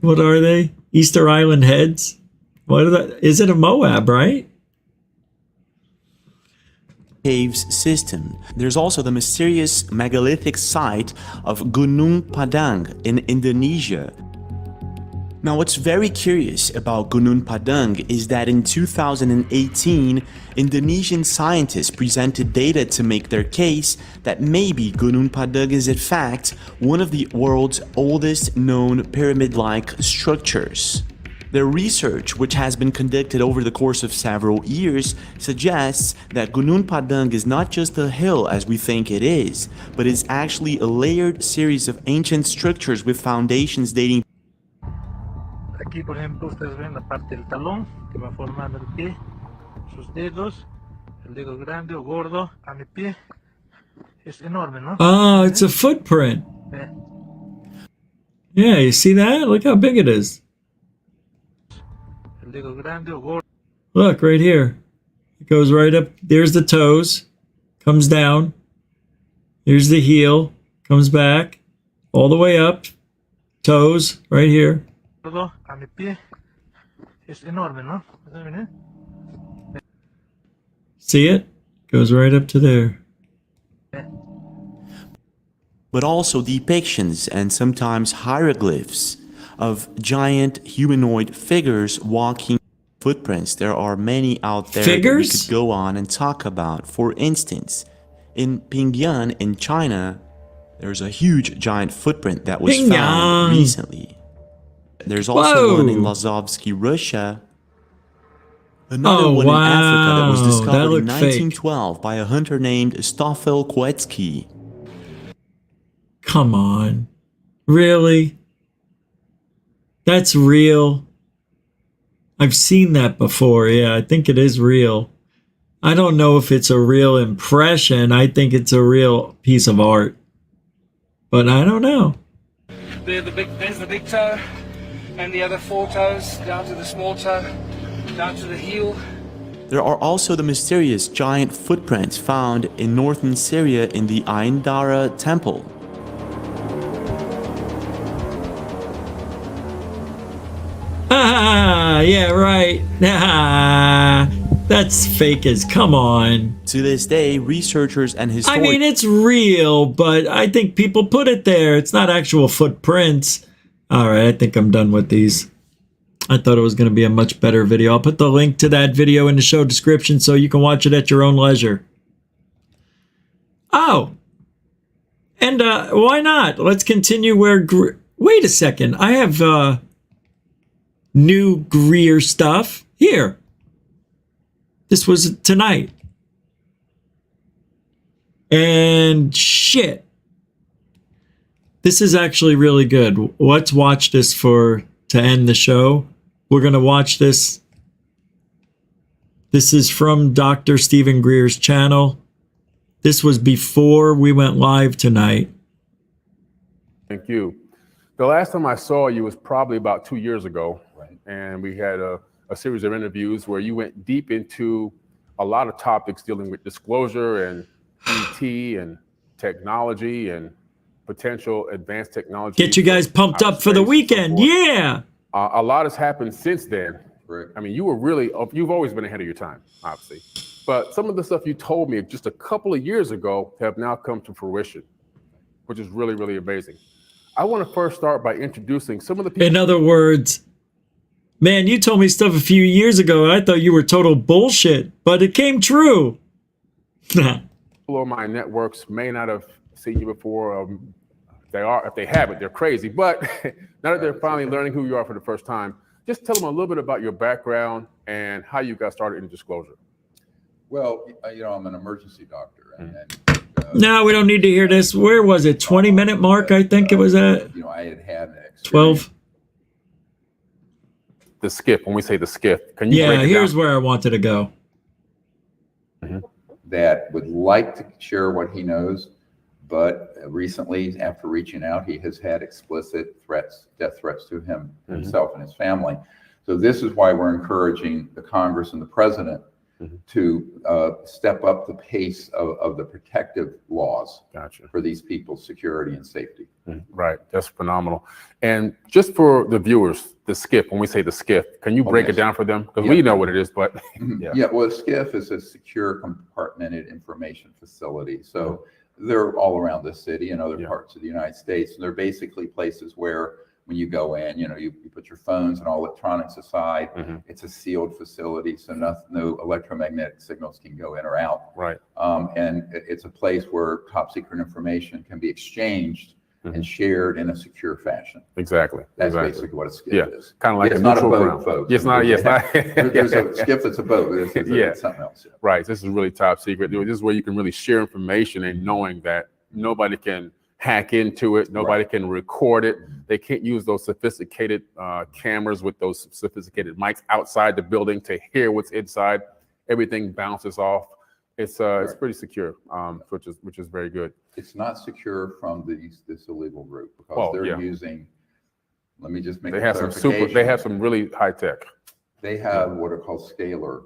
What are they? Easter Island heads? What are that? Is it a Moab, right? Caves system. There's also the mysterious megalithic site of Gunung Padang in Indonesia. Now, what's very curious about Gunung Padang is that in 2018, Indonesian scientists presented data to make their case that maybe Gunung Padang is in fact one of the world's oldest known pyramid-like structures. Their research, which has been conducted over the course of several years, suggests that Gunung Padang is not just a hill as we think it is, but is actually a layered series of ancient structures with foundations dating. Aquí, por ejemplo, ustedes ven la parte del talón que va formando el pie, sus dedos, el dedo grande o gordo a mi pie. Es enorme, ¿no? Oh, it's a footprint. Yeah, you see that? Look how big it is. El dedo grande o gordo. Look, right here. It goes right up. There's the toes. Comes down. Here's the heel. Comes back. All the way up. Toes, right here. A mi pie. Es enorme, ¿no? See it? Goes right up to there. But also depictions and sometimes hieroglyphs of giant humanoid figures walking footprints. There are many out there that we could go on and talk about. For instance, in Pingyang in China, there's a huge giant footprint that was found recently. There's also one in Lazovsky, Russia. Another one in Africa that was discovered in 1912 by a hunter named Stoffel Koetsky. Come on. Really? That's real? I've seen that before. Yeah, I think it is real. I don't know if it's a real impression. I think it's a real piece of art. But I don't know. There's the big toe, and the other 4 toes, down to the small toe, down to the heel. There are also the mysterious giant footprints found in northern Syria in the Ain Dara temple. Ah, yeah, right. Ah, that's fake as, come on. To this day, researchers and historians... I mean, it's real, but I think people put it there. It's not actual footprints. All right, I think I'm done with these. I thought it was going to be a much better video. I'll put the link to that video in the show description so you can watch it at your own leisure. Oh. And why not? Let's continue where... Wait a second. I have new GREER stuff here. This was tonight. And shit. This is actually really good. Let's watch this to end the show. We're going to watch this. This is from Dr. Stephen Greer's channel. This was before we went live tonight. Thank you. The last time I saw you was probably about 2 years ago. Right. And we had a series of interviews where you went deep into a lot of topics dealing with disclosure and ET and technology and potential advanced technology. Get you guys pumped up for the weekend. Yeah. A lot has happened since then. Right. I mean, you've always been ahead of your time, obviously. But some of the stuff you told me just a couple of years ago have now come to fruition, which is really, really amazing. I want to first start by introducing some of the people. In other words, man, you told me stuff a few years ago and I thought you were total bullshit, but it came true. People on my networks may not have seen you before. If they haven't, they're crazy. But now that they're finally learning who you are for the first time, just tell them a little bit about your background and how you got started in disclosure. Well, I'm an emergency doctor. No, we don't need to hear this. Where was it? 20-minute mark, I think it was at? I had an experience. 12. The skiff, when we say the skiff, can you break it down? Here's where I wanted to go. That would like to share what he knows, but recently, after reaching out, he has had explicit threats, death threats to himself and his family. So this is why we're encouraging the Congress and the President to step up the pace of the protective laws for these people's security and safety. Right, that's phenomenal. And just for the viewers, the skiff, when we say the skiff, can you break it down for them? Because we know what it is, but well, a skiff is a secure compartmented information facility. So they're all around the city and other parts of the United States. And they're basically places where when you go in. You put your phones and all electronics aside. It's a sealed facility, so no electromagnetic signals can go in or out. Right. And it's a place where top secret information can be exchanged and shared in a secure fashion. Exactly. That's basically what a skiff is. Kind of like it's a not a neutral boat, ground. folks. Yes, not. Yes, not. There's a skiff that's a boat. It's something else. Right. This is really top secret. This is where you can really share information and knowing that nobody can hack into it. Nobody can record it. They can't use those sophisticated cameras with those sophisticated mics outside the building to hear what's inside. Everything bounces off. It's pretty secure, which is very good. It's not secure from this illegal group because they're using. Let me just make. They have They have some really high tech. They have what are called scalar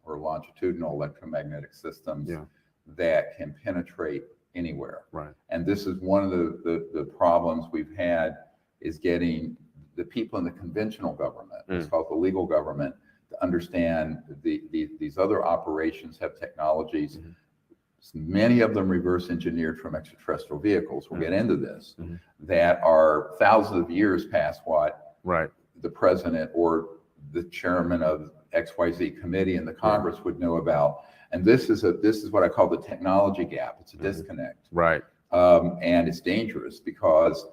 or longitudinal electromagnetic systems that can penetrate anywhere. Right. And this is one of the problems we've had is getting the people in the conventional government. It's called the legal government. To understand these other operations have technologies, many of them reverse engineered from extraterrestrial vehicles. We'll get into this, that are thousands of years past what the president or the chairman of XYZ committee in the Congress would know about. And this is what I call the technology gap. It's a disconnect. Right. And it's dangerous because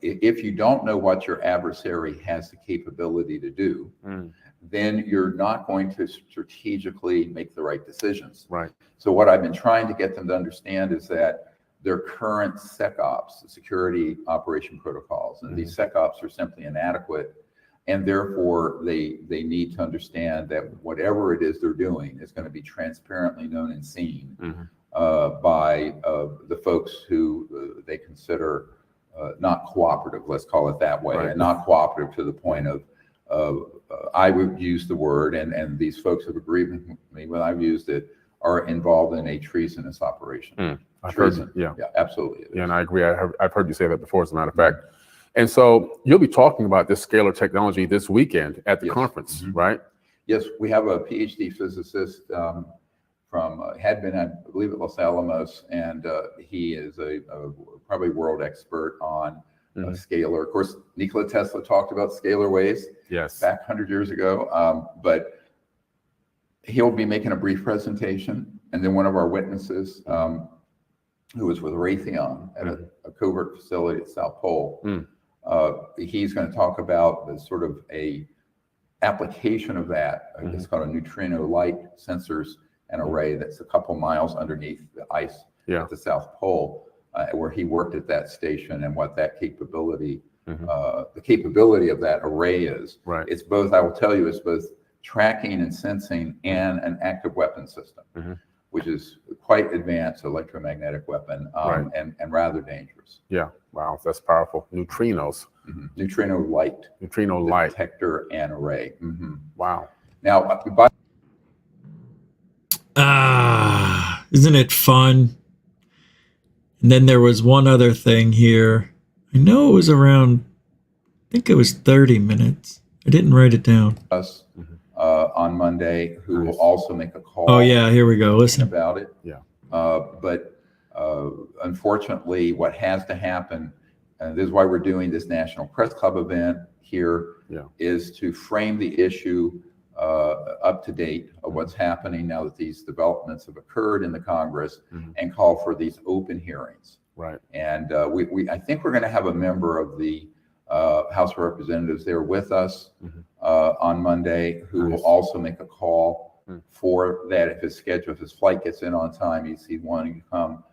if you don't know what your adversary has the capability to do, then you're not going to strategically make the right decisions. Right. So what I've been trying to get them to understand is that their current SecOps, security operation protocols, and these SecOps are simply inadequate, and therefore they need to understand that whatever it is they're doing is going to be transparently known and seen by the folks who they consider not cooperative, let's call it that way, and not cooperative to the point of I would use the word, and these folks have agreed with me when I've used it, are involved in a treasonous operation. Treason. Yeah, absolutely. Yeah, and I agree. I've heard you say that before, as a matter of fact. And so you'll be talking about this scalar technology this weekend at the conference, right? Yes, we have a PhD physicist had been, I believe, at Los Alamos, and he is a probably world expert on scalar. Of course, Nikola Tesla talked about scalar waves back 100 years ago, but he'll be making a brief presentation, and then one of our witnesses, who was with Raytheon at a covert facility at South Pole, he's going to talk about the sort of a application of that. It's called a neutrino light sensors and array that's a couple miles underneath the ice at the South Pole, where he worked at that station, and what that capability, the capability of that array is. Right. It's both, I will tell you, it's both tracking and sensing and an active weapon system, which is quite advanced electromagnetic weapon, and rather dangerous. Yeah. Wow, that's powerful. Neutrinos. Neutrino light. Neutrino light. Detector and array. Wow. Now, isn't it fun? And then there was one other thing here. I know it was around, I think it was 30 minutes. I didn't write it down. Us on Monday, who will also make a call. Oh yeah, here we go. Listen about it. Yeah. But unfortunately, what has to happen, and this is why we're doing this National Press Club event here, is to frame the issue up to date of what's happening now that these developments have occurred in the Congress, and call for these open hearings. Right. And I think we're going to have a member of the House of Representatives there with us on Monday, who will also make a call for that if his flight gets in on time, he's wanting to come,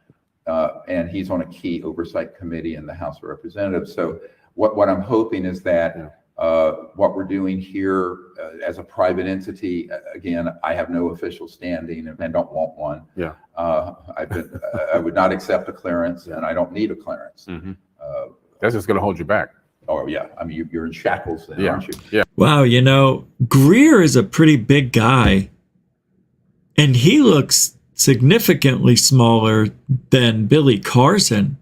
and he's on a key oversight committee in the House of Representatives. So what I'm hoping is that what we're doing here as a private entity, again, I have no official standing and don't want one. Yeah. I would not accept a clearance, and I don't need a clearance. That's just going to hold you back. Oh yeah, I mean you're in shackles then, aren't you? Yeah. Wow, GREER is a pretty big guy, and he looks significantly smaller than Billy Carson.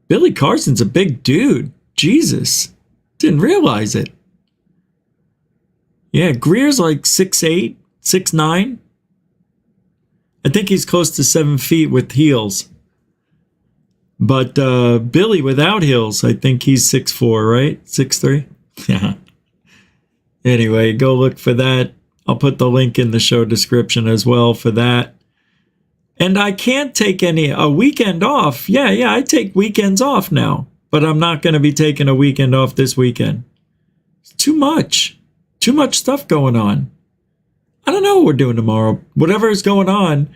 Billy Carson's a big dude. Jesus, didn't realize it. Yeah, GREER's like 6'8", 6'9". I think he's close to 7 feet with heels. But Billy without heels, I think he's 6'4", right? 6'3"? Yeah. Anyway, go look for that. I'll put the link in the show description as well for that. And I can't take a weekend off. Yeah, I take weekends off now. But I'm not going to be taking a weekend off this weekend. It's too much. Too much stuff going on. I don't know what we're doing tomorrow. Whatever is going on.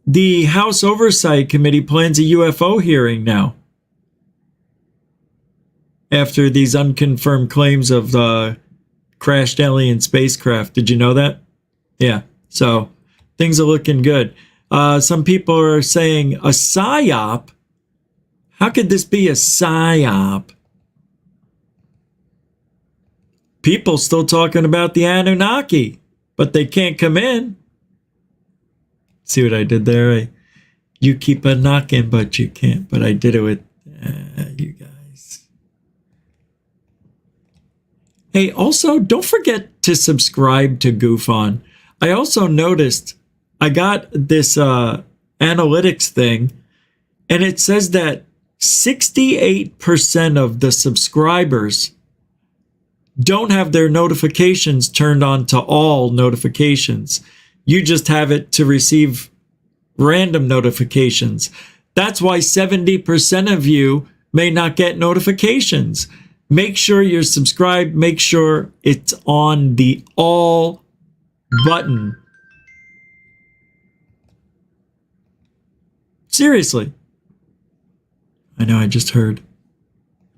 The House Oversight Committee plans a UFO hearing now. After these unconfirmed claims of crashed alien spacecraft. Did you know that? Yeah. So things are looking good. Some people are saying a PSYOP. How could this be a PSYOP? People still talking about the Anunnaki, but they can't come in. See what I did there? You keep a knocking, but you can't. But I did it with you guys. Hey, also, don't forget to subscribe to Goof On. I also noticed I got this analytics thing, and it says that 68% of the subscribers don't have their notifications turned on to all notifications. You just have it to receive random notifications. That's why 70% of you may not get notifications. Make sure you're subscribed. Make sure it's on the all button. Seriously. I know, I just heard.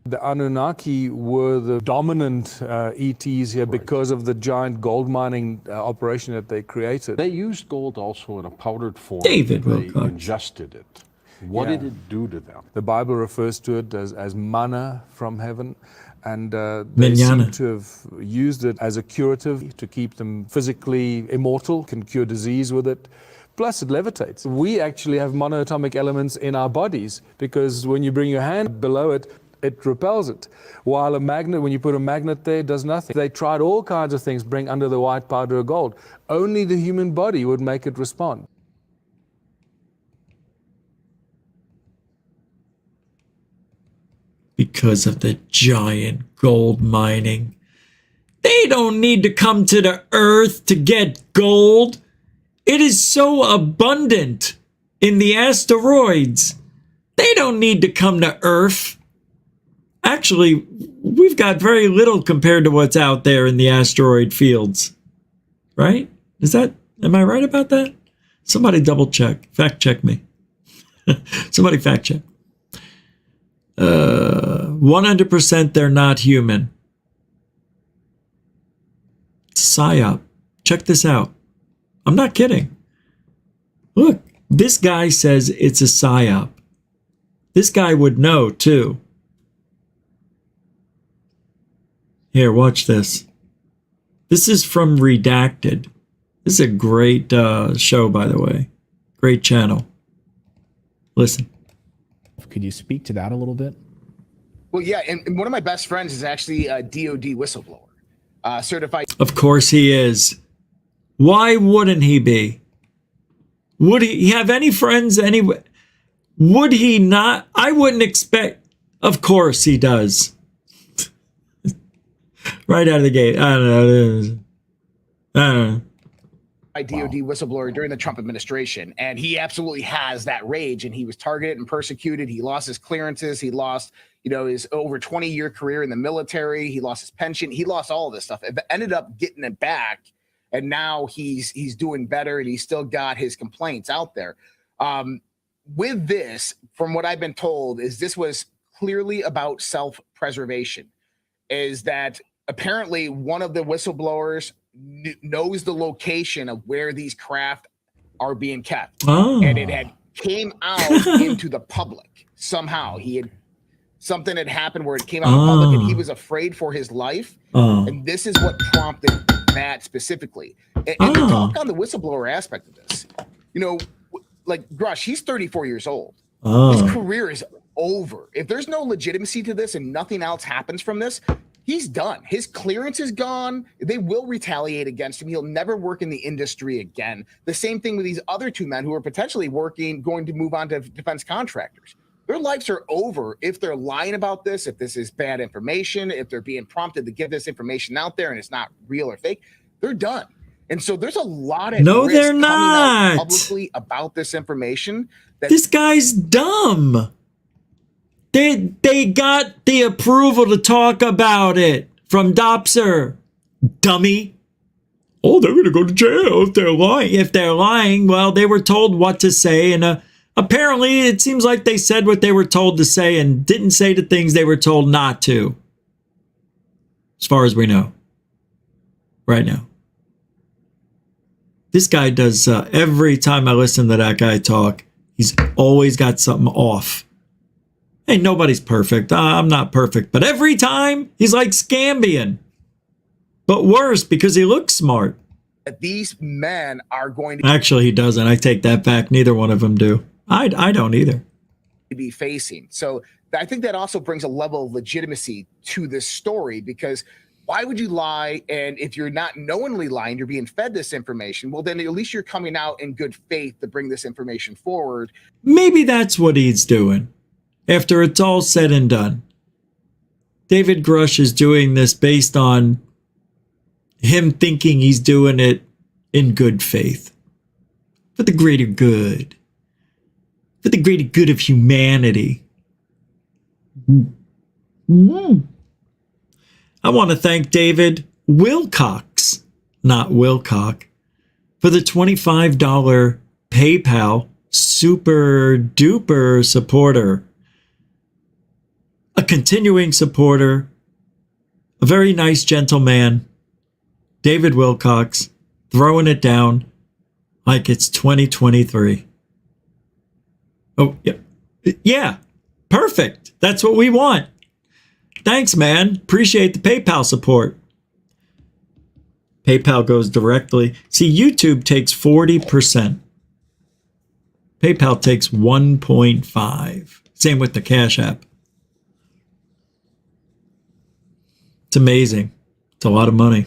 The Anunnaki were the dominant ETs here because of the giant gold mining operation that they created. They used gold also in a powdered form. David They Wilcox. ingested it. What did it do to them? The Bible refers to it as manna from heaven. And they Manana. seem to have used it as a curative to keep them physically immortal, can cure disease with it. Plus, it levitates. We actually have monoatomic elements in our bodies because when you bring your hand below it, it repels it. While a magnet, when you put a magnet there, it does nothing. They tried all kinds of things, bring under the white powder of gold. Only the human body would make it respond. Because of the giant gold mining. They don't need to come to the earth to get gold. It is so abundant in the asteroids. They don't need to come to earth. Actually, we've got very little compared to what's out there in the asteroid fields. Right? Am I right about that? Somebody double check. Fact check me. Somebody fact check. 100% they're not human. PSYOP. Check this out. I'm not kidding. Look, this guy says it's a PSYOP. This guy would know too. Here, watch this. This is from Redacted. This is a great show, by the way. Great channel. Listen. Could you speak to that a little bit? Well, yeah, and one of my best friends is actually a DOD whistleblower, certified. Of course he is. Why wouldn't he be? Would he have any friends anyway? Would he not? I wouldn't expect. Of course he does. Right out of the gate. I don't know. DOD whistleblower during the Trump administration, and he absolutely has that rage, and he was targeted and persecuted. He lost his clearances. He lost, his over 20-year career in the military. He lost his pension. He lost all of this stuff. It ended up getting it back, and now he's doing better, and he's still got his complaints out there. With this, from what I've been told, is this was clearly about self-preservation, is that apparently one of the whistleblowers knows the location of where these craft are being kept, and it had came out into the public somehow. Something had happened where it came out in public, and he was afraid for his life, and this is what prompted that specifically. And to talk on the whistleblower aspect of this, like Grush, he's 34 years old. His career is over. If there's no legitimacy to this and nothing else happens from this, he's done. His clearance is gone. They will retaliate against him. He'll never work in the industry again. The same thing with these other two men who are potentially going to move on to defense contractors. Their lives are over if they're lying about this, if this is bad information, if they're being prompted to give this information out there and it's not real or fake. They're done. And so there's a lot of No, risk they're coming out not. publicly about this information. This guy's dumb. They got the approval to talk about it from Dopser. Dummy. Oh, they're going to go to jail if they're lying. If they're lying, well, they were told what to say. And apparently, it seems like they said what they were told to say and didn't say the things they were told not to. As far as we know. Right now. This guy does, every time I listen to that guy talk, he's always got something off. Hey, nobody's perfect. I'm not perfect. But every time, he's like Scambian. But worse, because he looks smart. These men are going to Actually, he doesn't. I take that back. Neither one of them do. I don't either. be facing. So I think that also brings a level of legitimacy to this story, because why would you lie? And if you're not knowingly lying, you're being fed this information. Well, then at least you're coming out in good faith to bring this information forward. Maybe that's what he's doing. After it's all said and done. David Grush is doing this based on him thinking he's doing it in good faith. For the greater good. For the greater good of humanity. I want to thank David Wilcox, not Wilcock, for the $25 PayPal super duper supporter. A continuing supporter, a very nice gentleman, David Wilcox, throwing it down like it's 2023. Oh, yeah. Yeah, perfect. That's what we want. Thanks, man. Appreciate the PayPal support. PayPal goes directly. See, YouTube takes 40%. PayPal takes 1.5. Same with the Cash App. It's amazing. It's a lot of money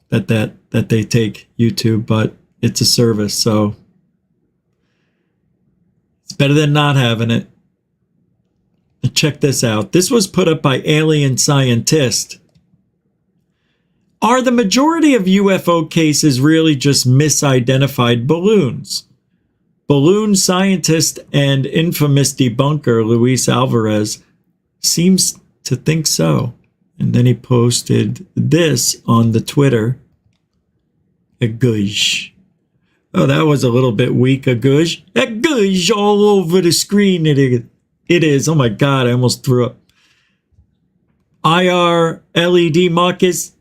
that they take, YouTube, but it's a service, so it's better than not having it. Check this out. This was put up by Alien Scientist. Are the majority of UFO cases really just misidentified balloons? Balloon scientist and infamous debunker Luis Alvarez seems to think so. And then he posted this on the Twitter. A gush. Oh, that was a little bit weak, a gush. A gush all over the screen. It is. Oh my God, I almost threw up. IR LED Marcus.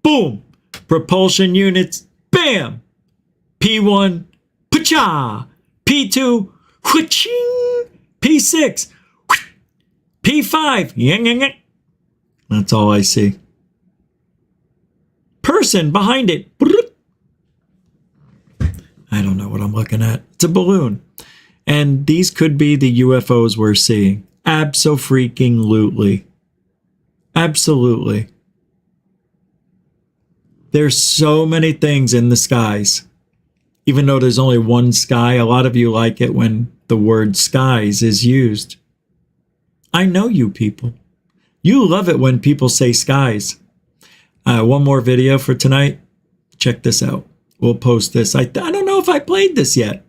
Boom. Propulsion units. Bam. P1. Pacha. P2. Whaching. P6. P5. Yang, yang, yang. That's all I see. Person behind it. I don't know what I'm looking at. It's a balloon. And these could be the UFOs we're seeing. Abso-freaking-lutely. Absolutely. There's so many things in the skies. Even though there's only one sky, a lot of you like it when the word skies is used. I know you people. You love it when people say skies. One more video for tonight. Check this out. We'll post this. I don't know if I played this yet.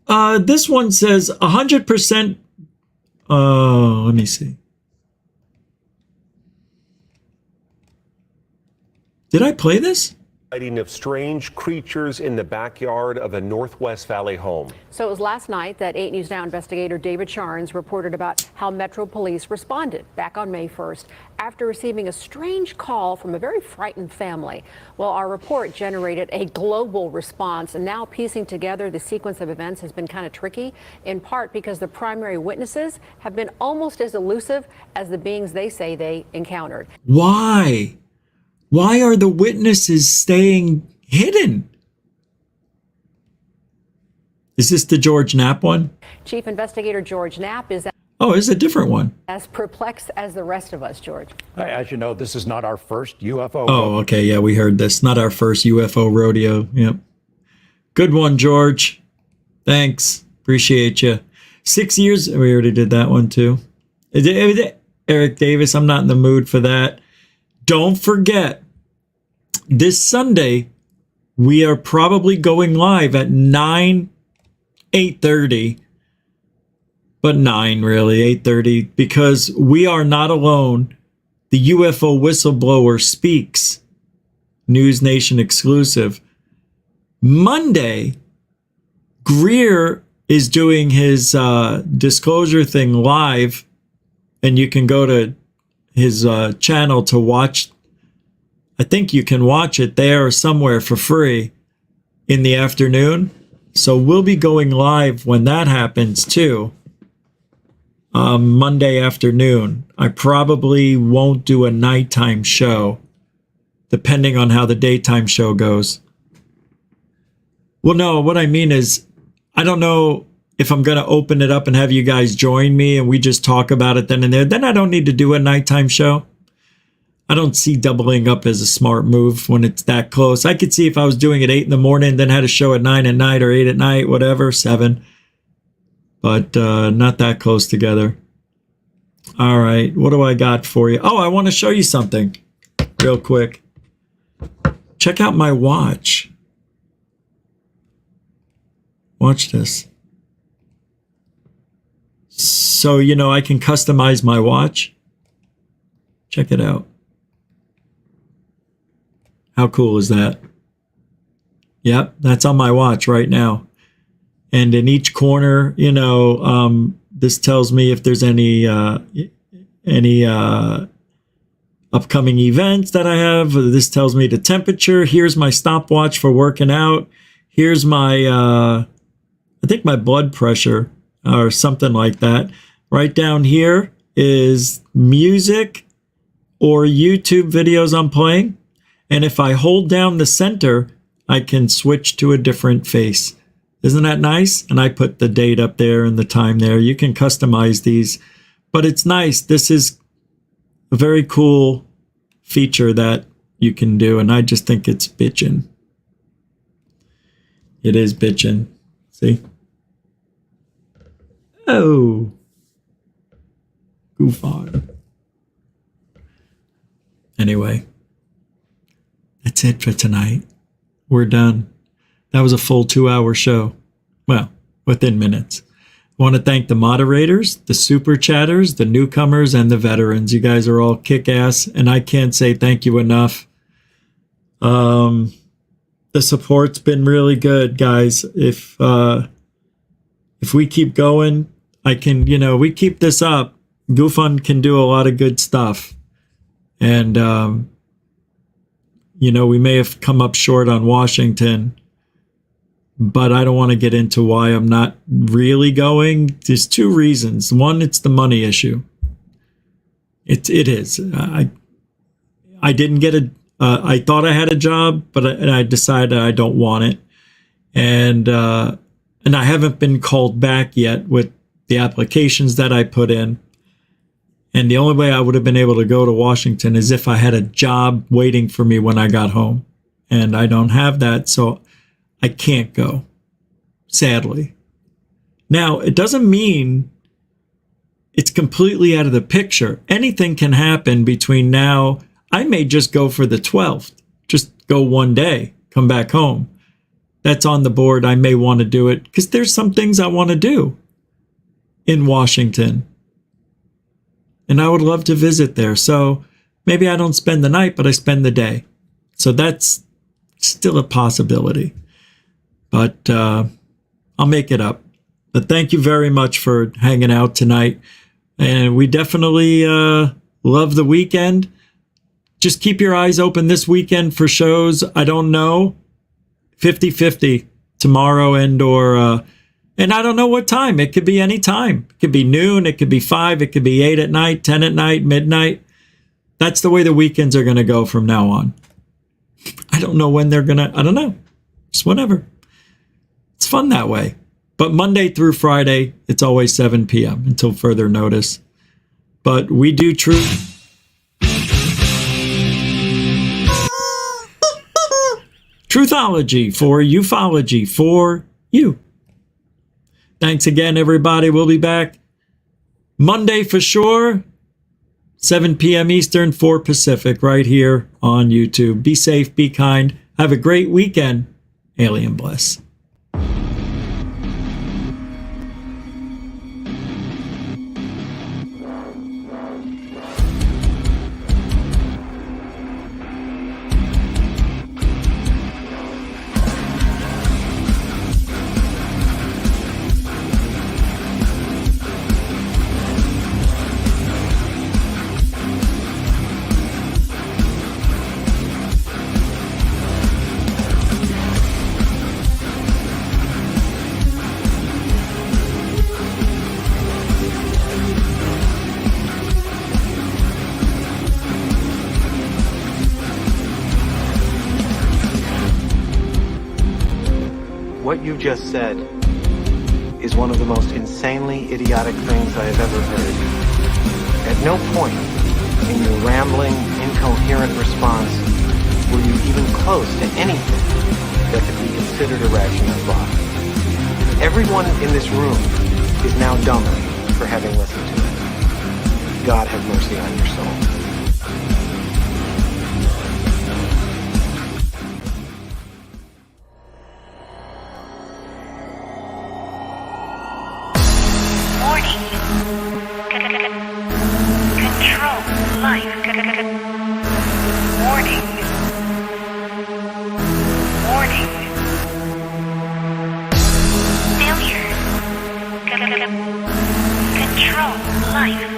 This one says 100%. Let me see. Did I play this? Sighting of strange creatures in the backyard of a Northwest Valley home. So it was last night that 8 News Now investigator David Charnes reported about how Metro Police responded back on May 1st after receiving a strange call from a very frightened family. Well, our report generated a global response, and now piecing together the sequence of events has been kind of tricky, in part because the primary witnesses have been almost as elusive as the beings they say they encountered. Why? Why are the witnesses staying hidden? Is this the George Knapp one? Chief Investigator George Knapp is Oh, it's a different one. As perplexed as the rest of us, George. As you know, this is not our first UFO. Oh, okay. Yeah, we heard this. Not our first UFO rodeo. Yep. Good one, George. Thanks. Appreciate you. 6 years. We already did that one too. Eric Davis, I'm not in the mood for that. Don't forget, this Sunday, we are probably going live at 8:30. But 9 really, 8:30, because we are not alone. The UFO Whistleblower Speaks, News Nation exclusive. Monday, GREER is doing his disclosure thing live, and you can go to his channel to watch. I think you can watch it there or somewhere for free in the afternoon. So we'll be going live when that happens too. Monday afternoon. I probably won't do a nighttime show, depending on how the daytime show goes. Well, no, what I mean is, I don't know if I'm going to open it up and have you guys join me and we just talk about it then and there. Then I don't need to do a nighttime show. I don't see doubling up as a smart move when it's that close. I could see if I was doing it 8 in the morning, then had a show at 9 at night or 8 at night, whatever, 7. But not that close together. All right, what do I got for you? Oh, I want to show you something real quick. Check out my watch. Watch this. So, you know, I can customize my watch. Check it out. How cool is that? Yep, that's on my watch right now. And in each corner, you know, this tells me if there's any upcoming events that I have. This tells me the temperature. Here's my stopwatch for working out. Here's my, I think my blood pressure or something like that. Right down here is music or YouTube videos I'm playing. And if I hold down the center, I can switch to a different face. Isn't that nice? And I put the date up there and the time there. You can customize these, but it's nice. This is a very cool feature that you can do, and I just think it's bitchin'. It is bitchin'. See? Oh. Goof on. Anyway, that's it for tonight. We're done. That was a full 2-hour show. Well, within minutes. I want to thank the moderators, the super chatters, the newcomers, and the veterans. You guys are all kick-ass, and I can't say thank you enough. The support's been really good, guys. If we keep going, I can, you know, we keep this up. GoFund can do a lot of good stuff. And, you know, we may have come up short on Washington, but I don't want to get into why I'm not really going. There's 2 reasons. One, it's the money issue. It is. I didn't get I thought I had a job, but I decided I don't want it. And I haven't been called back yet with the applications that I put in. And the only way I would have been able to go to Washington is if I had a job waiting for me when I got home. And I don't have that, so I can't go, sadly. Now, it doesn't mean it's completely out of the picture. Anything can happen between now. I may just go for the 12th, just go one day, come back home. That's on the board. I may want to do it because there's some things I want to do in Washington. And I would love to visit there. So maybe I don't spend the night, but I spend the day. So that's still a possibility. But I'll make it up. But thank you very much for hanging out tonight. And we definitely love the weekend. Just keep your eyes open this weekend for shows. I don't know. 50-50 tomorrow and I don't know what time. It could be any time. It could be noon. It could be 5. It could be 8 at night, 10 at night, midnight. That's the way the weekends are going to go from now on. I don't know when they're going to, I don't know. Just whatever. It's fun that way. But But Monday through Friday, it's always 7 p.m. until further notice. But we do truth. Truthology for ufology for you. Thanks again, everybody. We'll be back Monday for sure. 7 p.m. Eastern, 4 Pacific, right here on YouTube. Be safe, be kind. Have a great weekend. Alien bless. What you just said is one of the most insanely idiotic things I have ever heard. At no point in your rambling, incoherent response were you even close to anything that could be considered a rational thought. Everyone in this room is now dumber for having listened to it. God have mercy on your soul. Control life. Warning. Warning. Failure. Control life.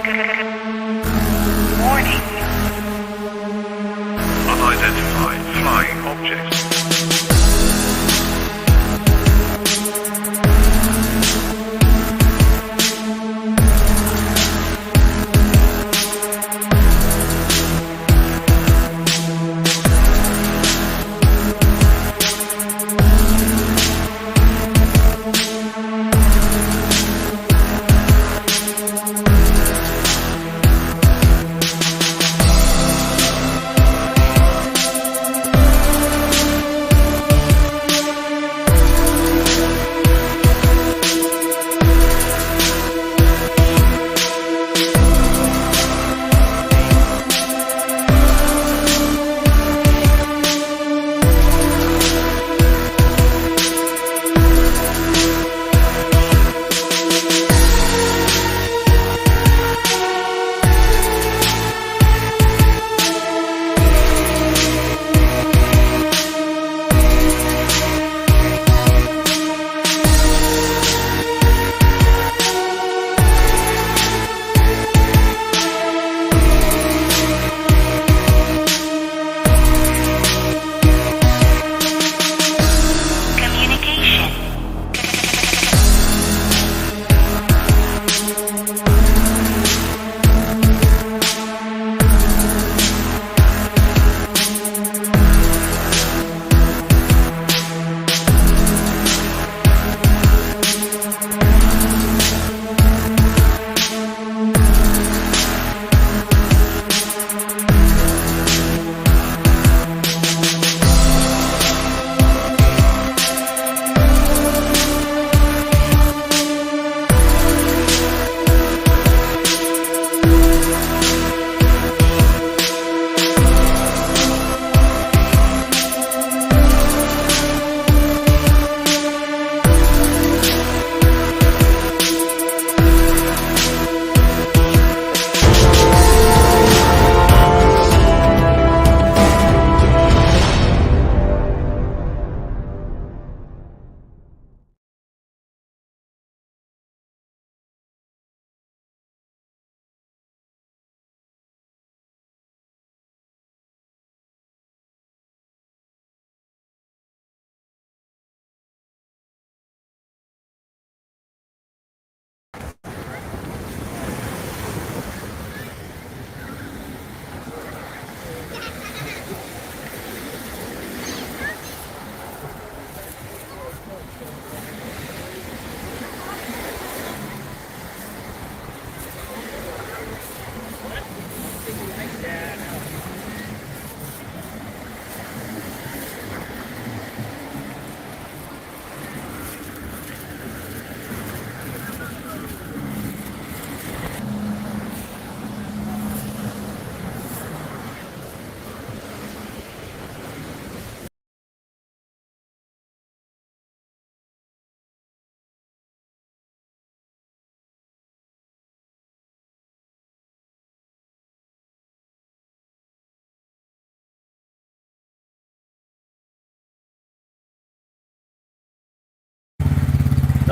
Warning. Unidentified flying objects.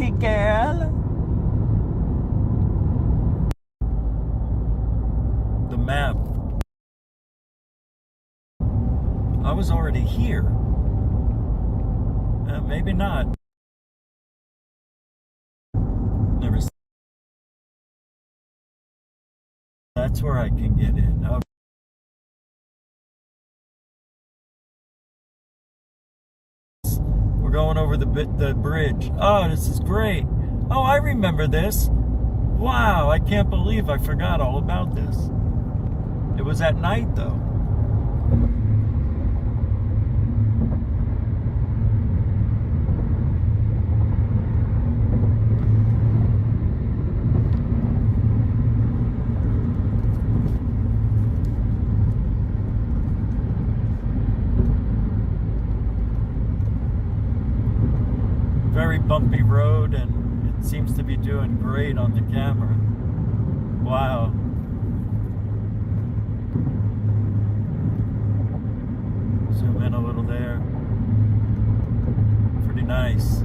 pretty girl. The map. I was already here. Maybe not. Never. That's where I can get in. Oh. We're going over the bridge. Oh, this is great. Oh, I remember this. Wow, I can't believe I forgot all about this. It was at night, though. Very bumpy road, and it seems to be doing great on the camera. Wow. Zoom in a little there. Pretty nice.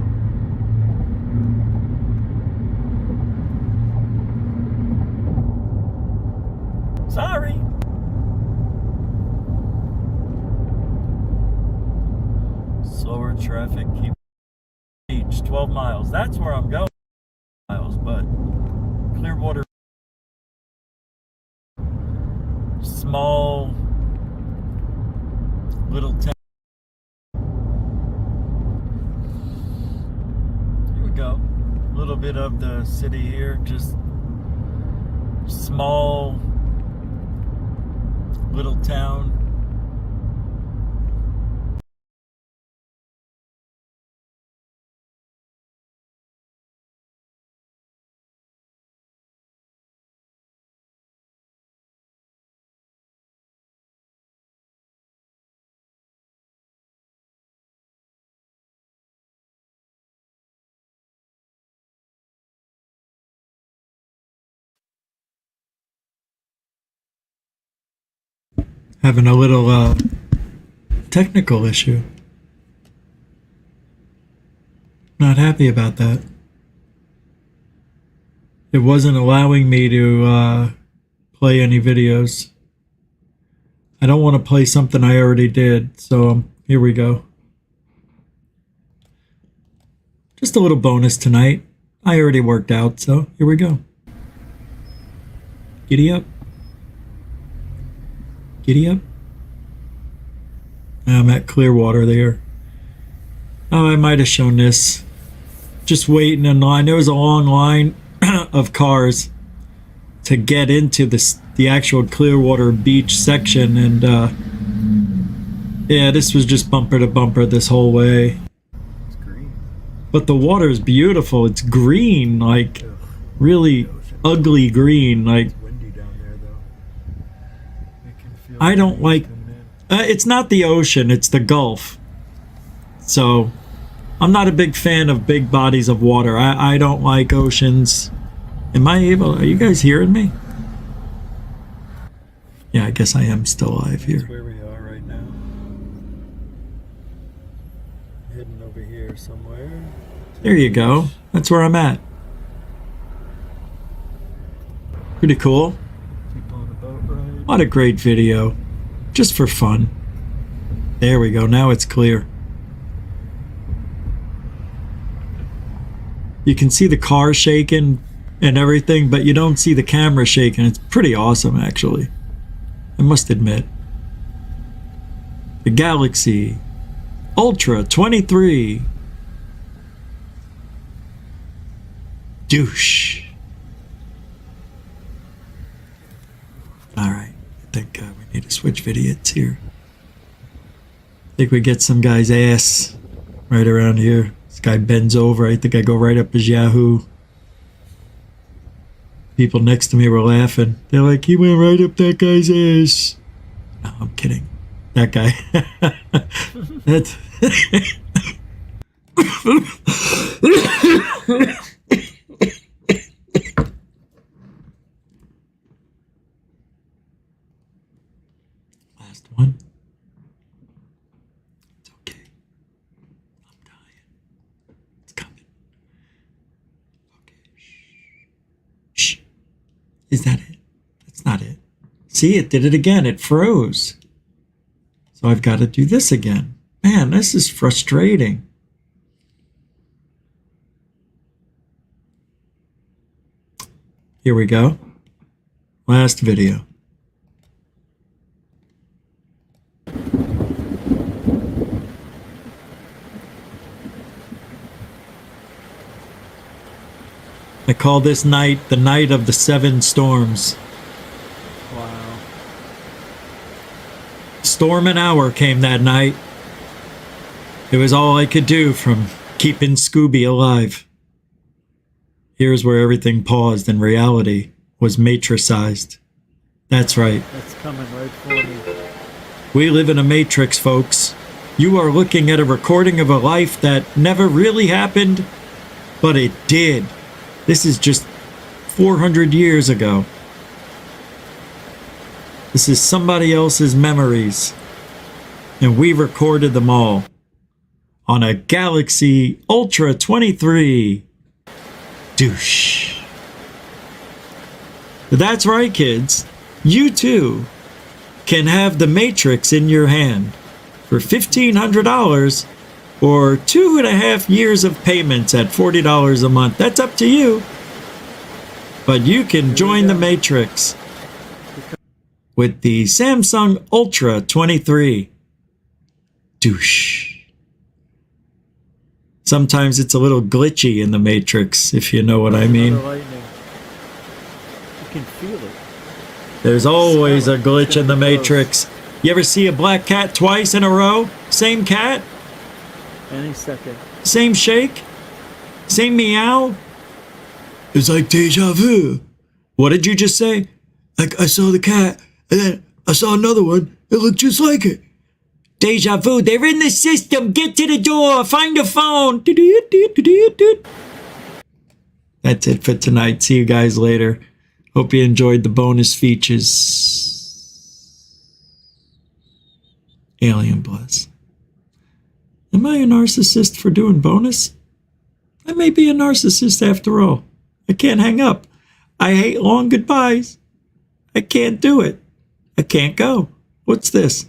Sorry. Slower traffic, keep beach, 12 miles. That's where I'm going. Miles, but Clearwater, small little town. Here we go. A little bit of the city here, just small little town. Having a little technical issue. Not happy about that. It wasn't allowing me to play any videos. I don't want to play something I already did, so here we go. Just a little bonus tonight. I already worked out, so here we go. Giddy up. Giddy up. I'm at Clearwater there. Oh, I might have shown this. Just waiting in line. There was a long line of cars to get into the actual Clearwater Beach section, and yeah, this was just bumper to bumper this whole way. It's green. But the water is beautiful. It's green, like really ugly green. Like, I don't like. It's not the ocean, it's the Gulf. So, I'm not a big fan of big bodies of water. I don't like oceans. Are you guys hearing me? Yeah, I guess I am still live here. That's where we are right now. Heading over here somewhere. There you go. That's where I'm at. Pretty cool. Keep on the boat ride. What a great video. Just for fun. There we go. Now it's clear. You can see the car shaking and everything, but you don't see the camera shaking. It's pretty awesome, actually. I must admit. The Galaxy Ultra 23. Douche. All right. I think we need to switch vidiots here. I think we get some guy's ass right around here. This guy bends over. I think I go right up his Yahoo. People next to me were laughing. They're like, he went right up that guy's ass. No, I'm kidding. That guy. That's... Last one. It's okay. I'm dying. It's coming. See, it did it again. It froze. So I've got to do this again. Man, this is frustrating. Here we go. Last video. I call this night the night of the 7 storms. Wow. Storm and hour came that night. It was all I could do from keeping Scooby alive. Here's where everything paused and reality was matrixized. That's right. That's coming right for me. We live in a matrix, folks. You are looking at a recording of a life that never really happened, but it did. This is just 400 years ago. This is somebody else's memories. And we recorded them all on a Galaxy Ultra 23. Douche. That's right, kids. You too can have the Matrix in your hand for $1,500 or 2.5 years of payments at $40 a month. That's up to you. But you can join the Matrix with the Samsung Ultra 23. Douche. Sometimes it's a little glitchy in the Matrix, if you know what I mean. Lightning. You can feel it. There's always a glitch in the Matrix. You ever see a black cat twice in a row? Same cat? Any second. Same shake? Same meow? It's like deja vu. What did you just say? Like I saw the cat, and then I saw another one. It looked just like it. Deja vu. They're in the system. Get to the door. Find a phone. That's it for tonight. See you guys later. Hope you enjoyed the bonus features. Alien Bless. Am I a narcissist for doing bonus? I may be a narcissist after all. I can't hang up. I hate long goodbyes. I can't do it. I can't go. What's this?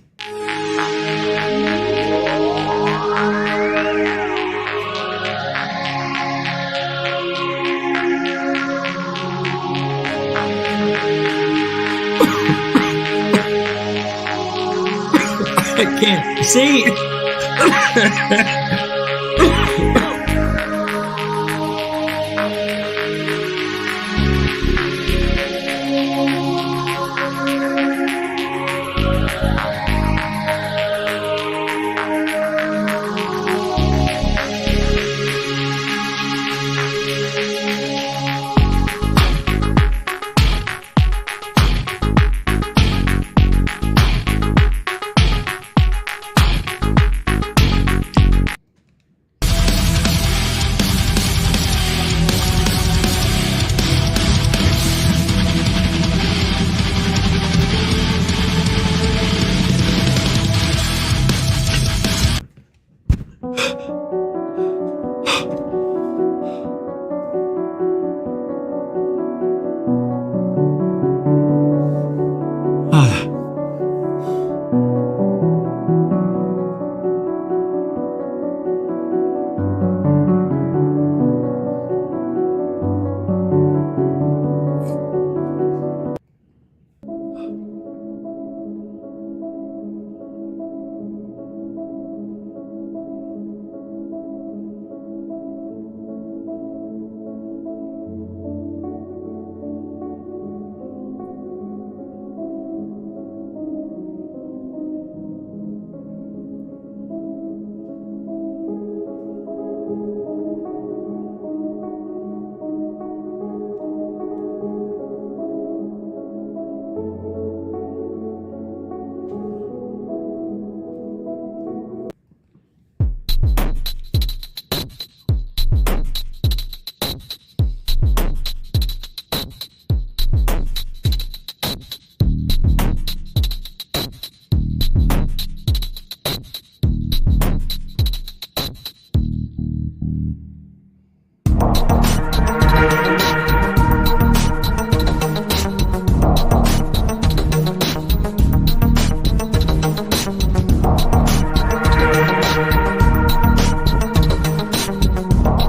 I can't see.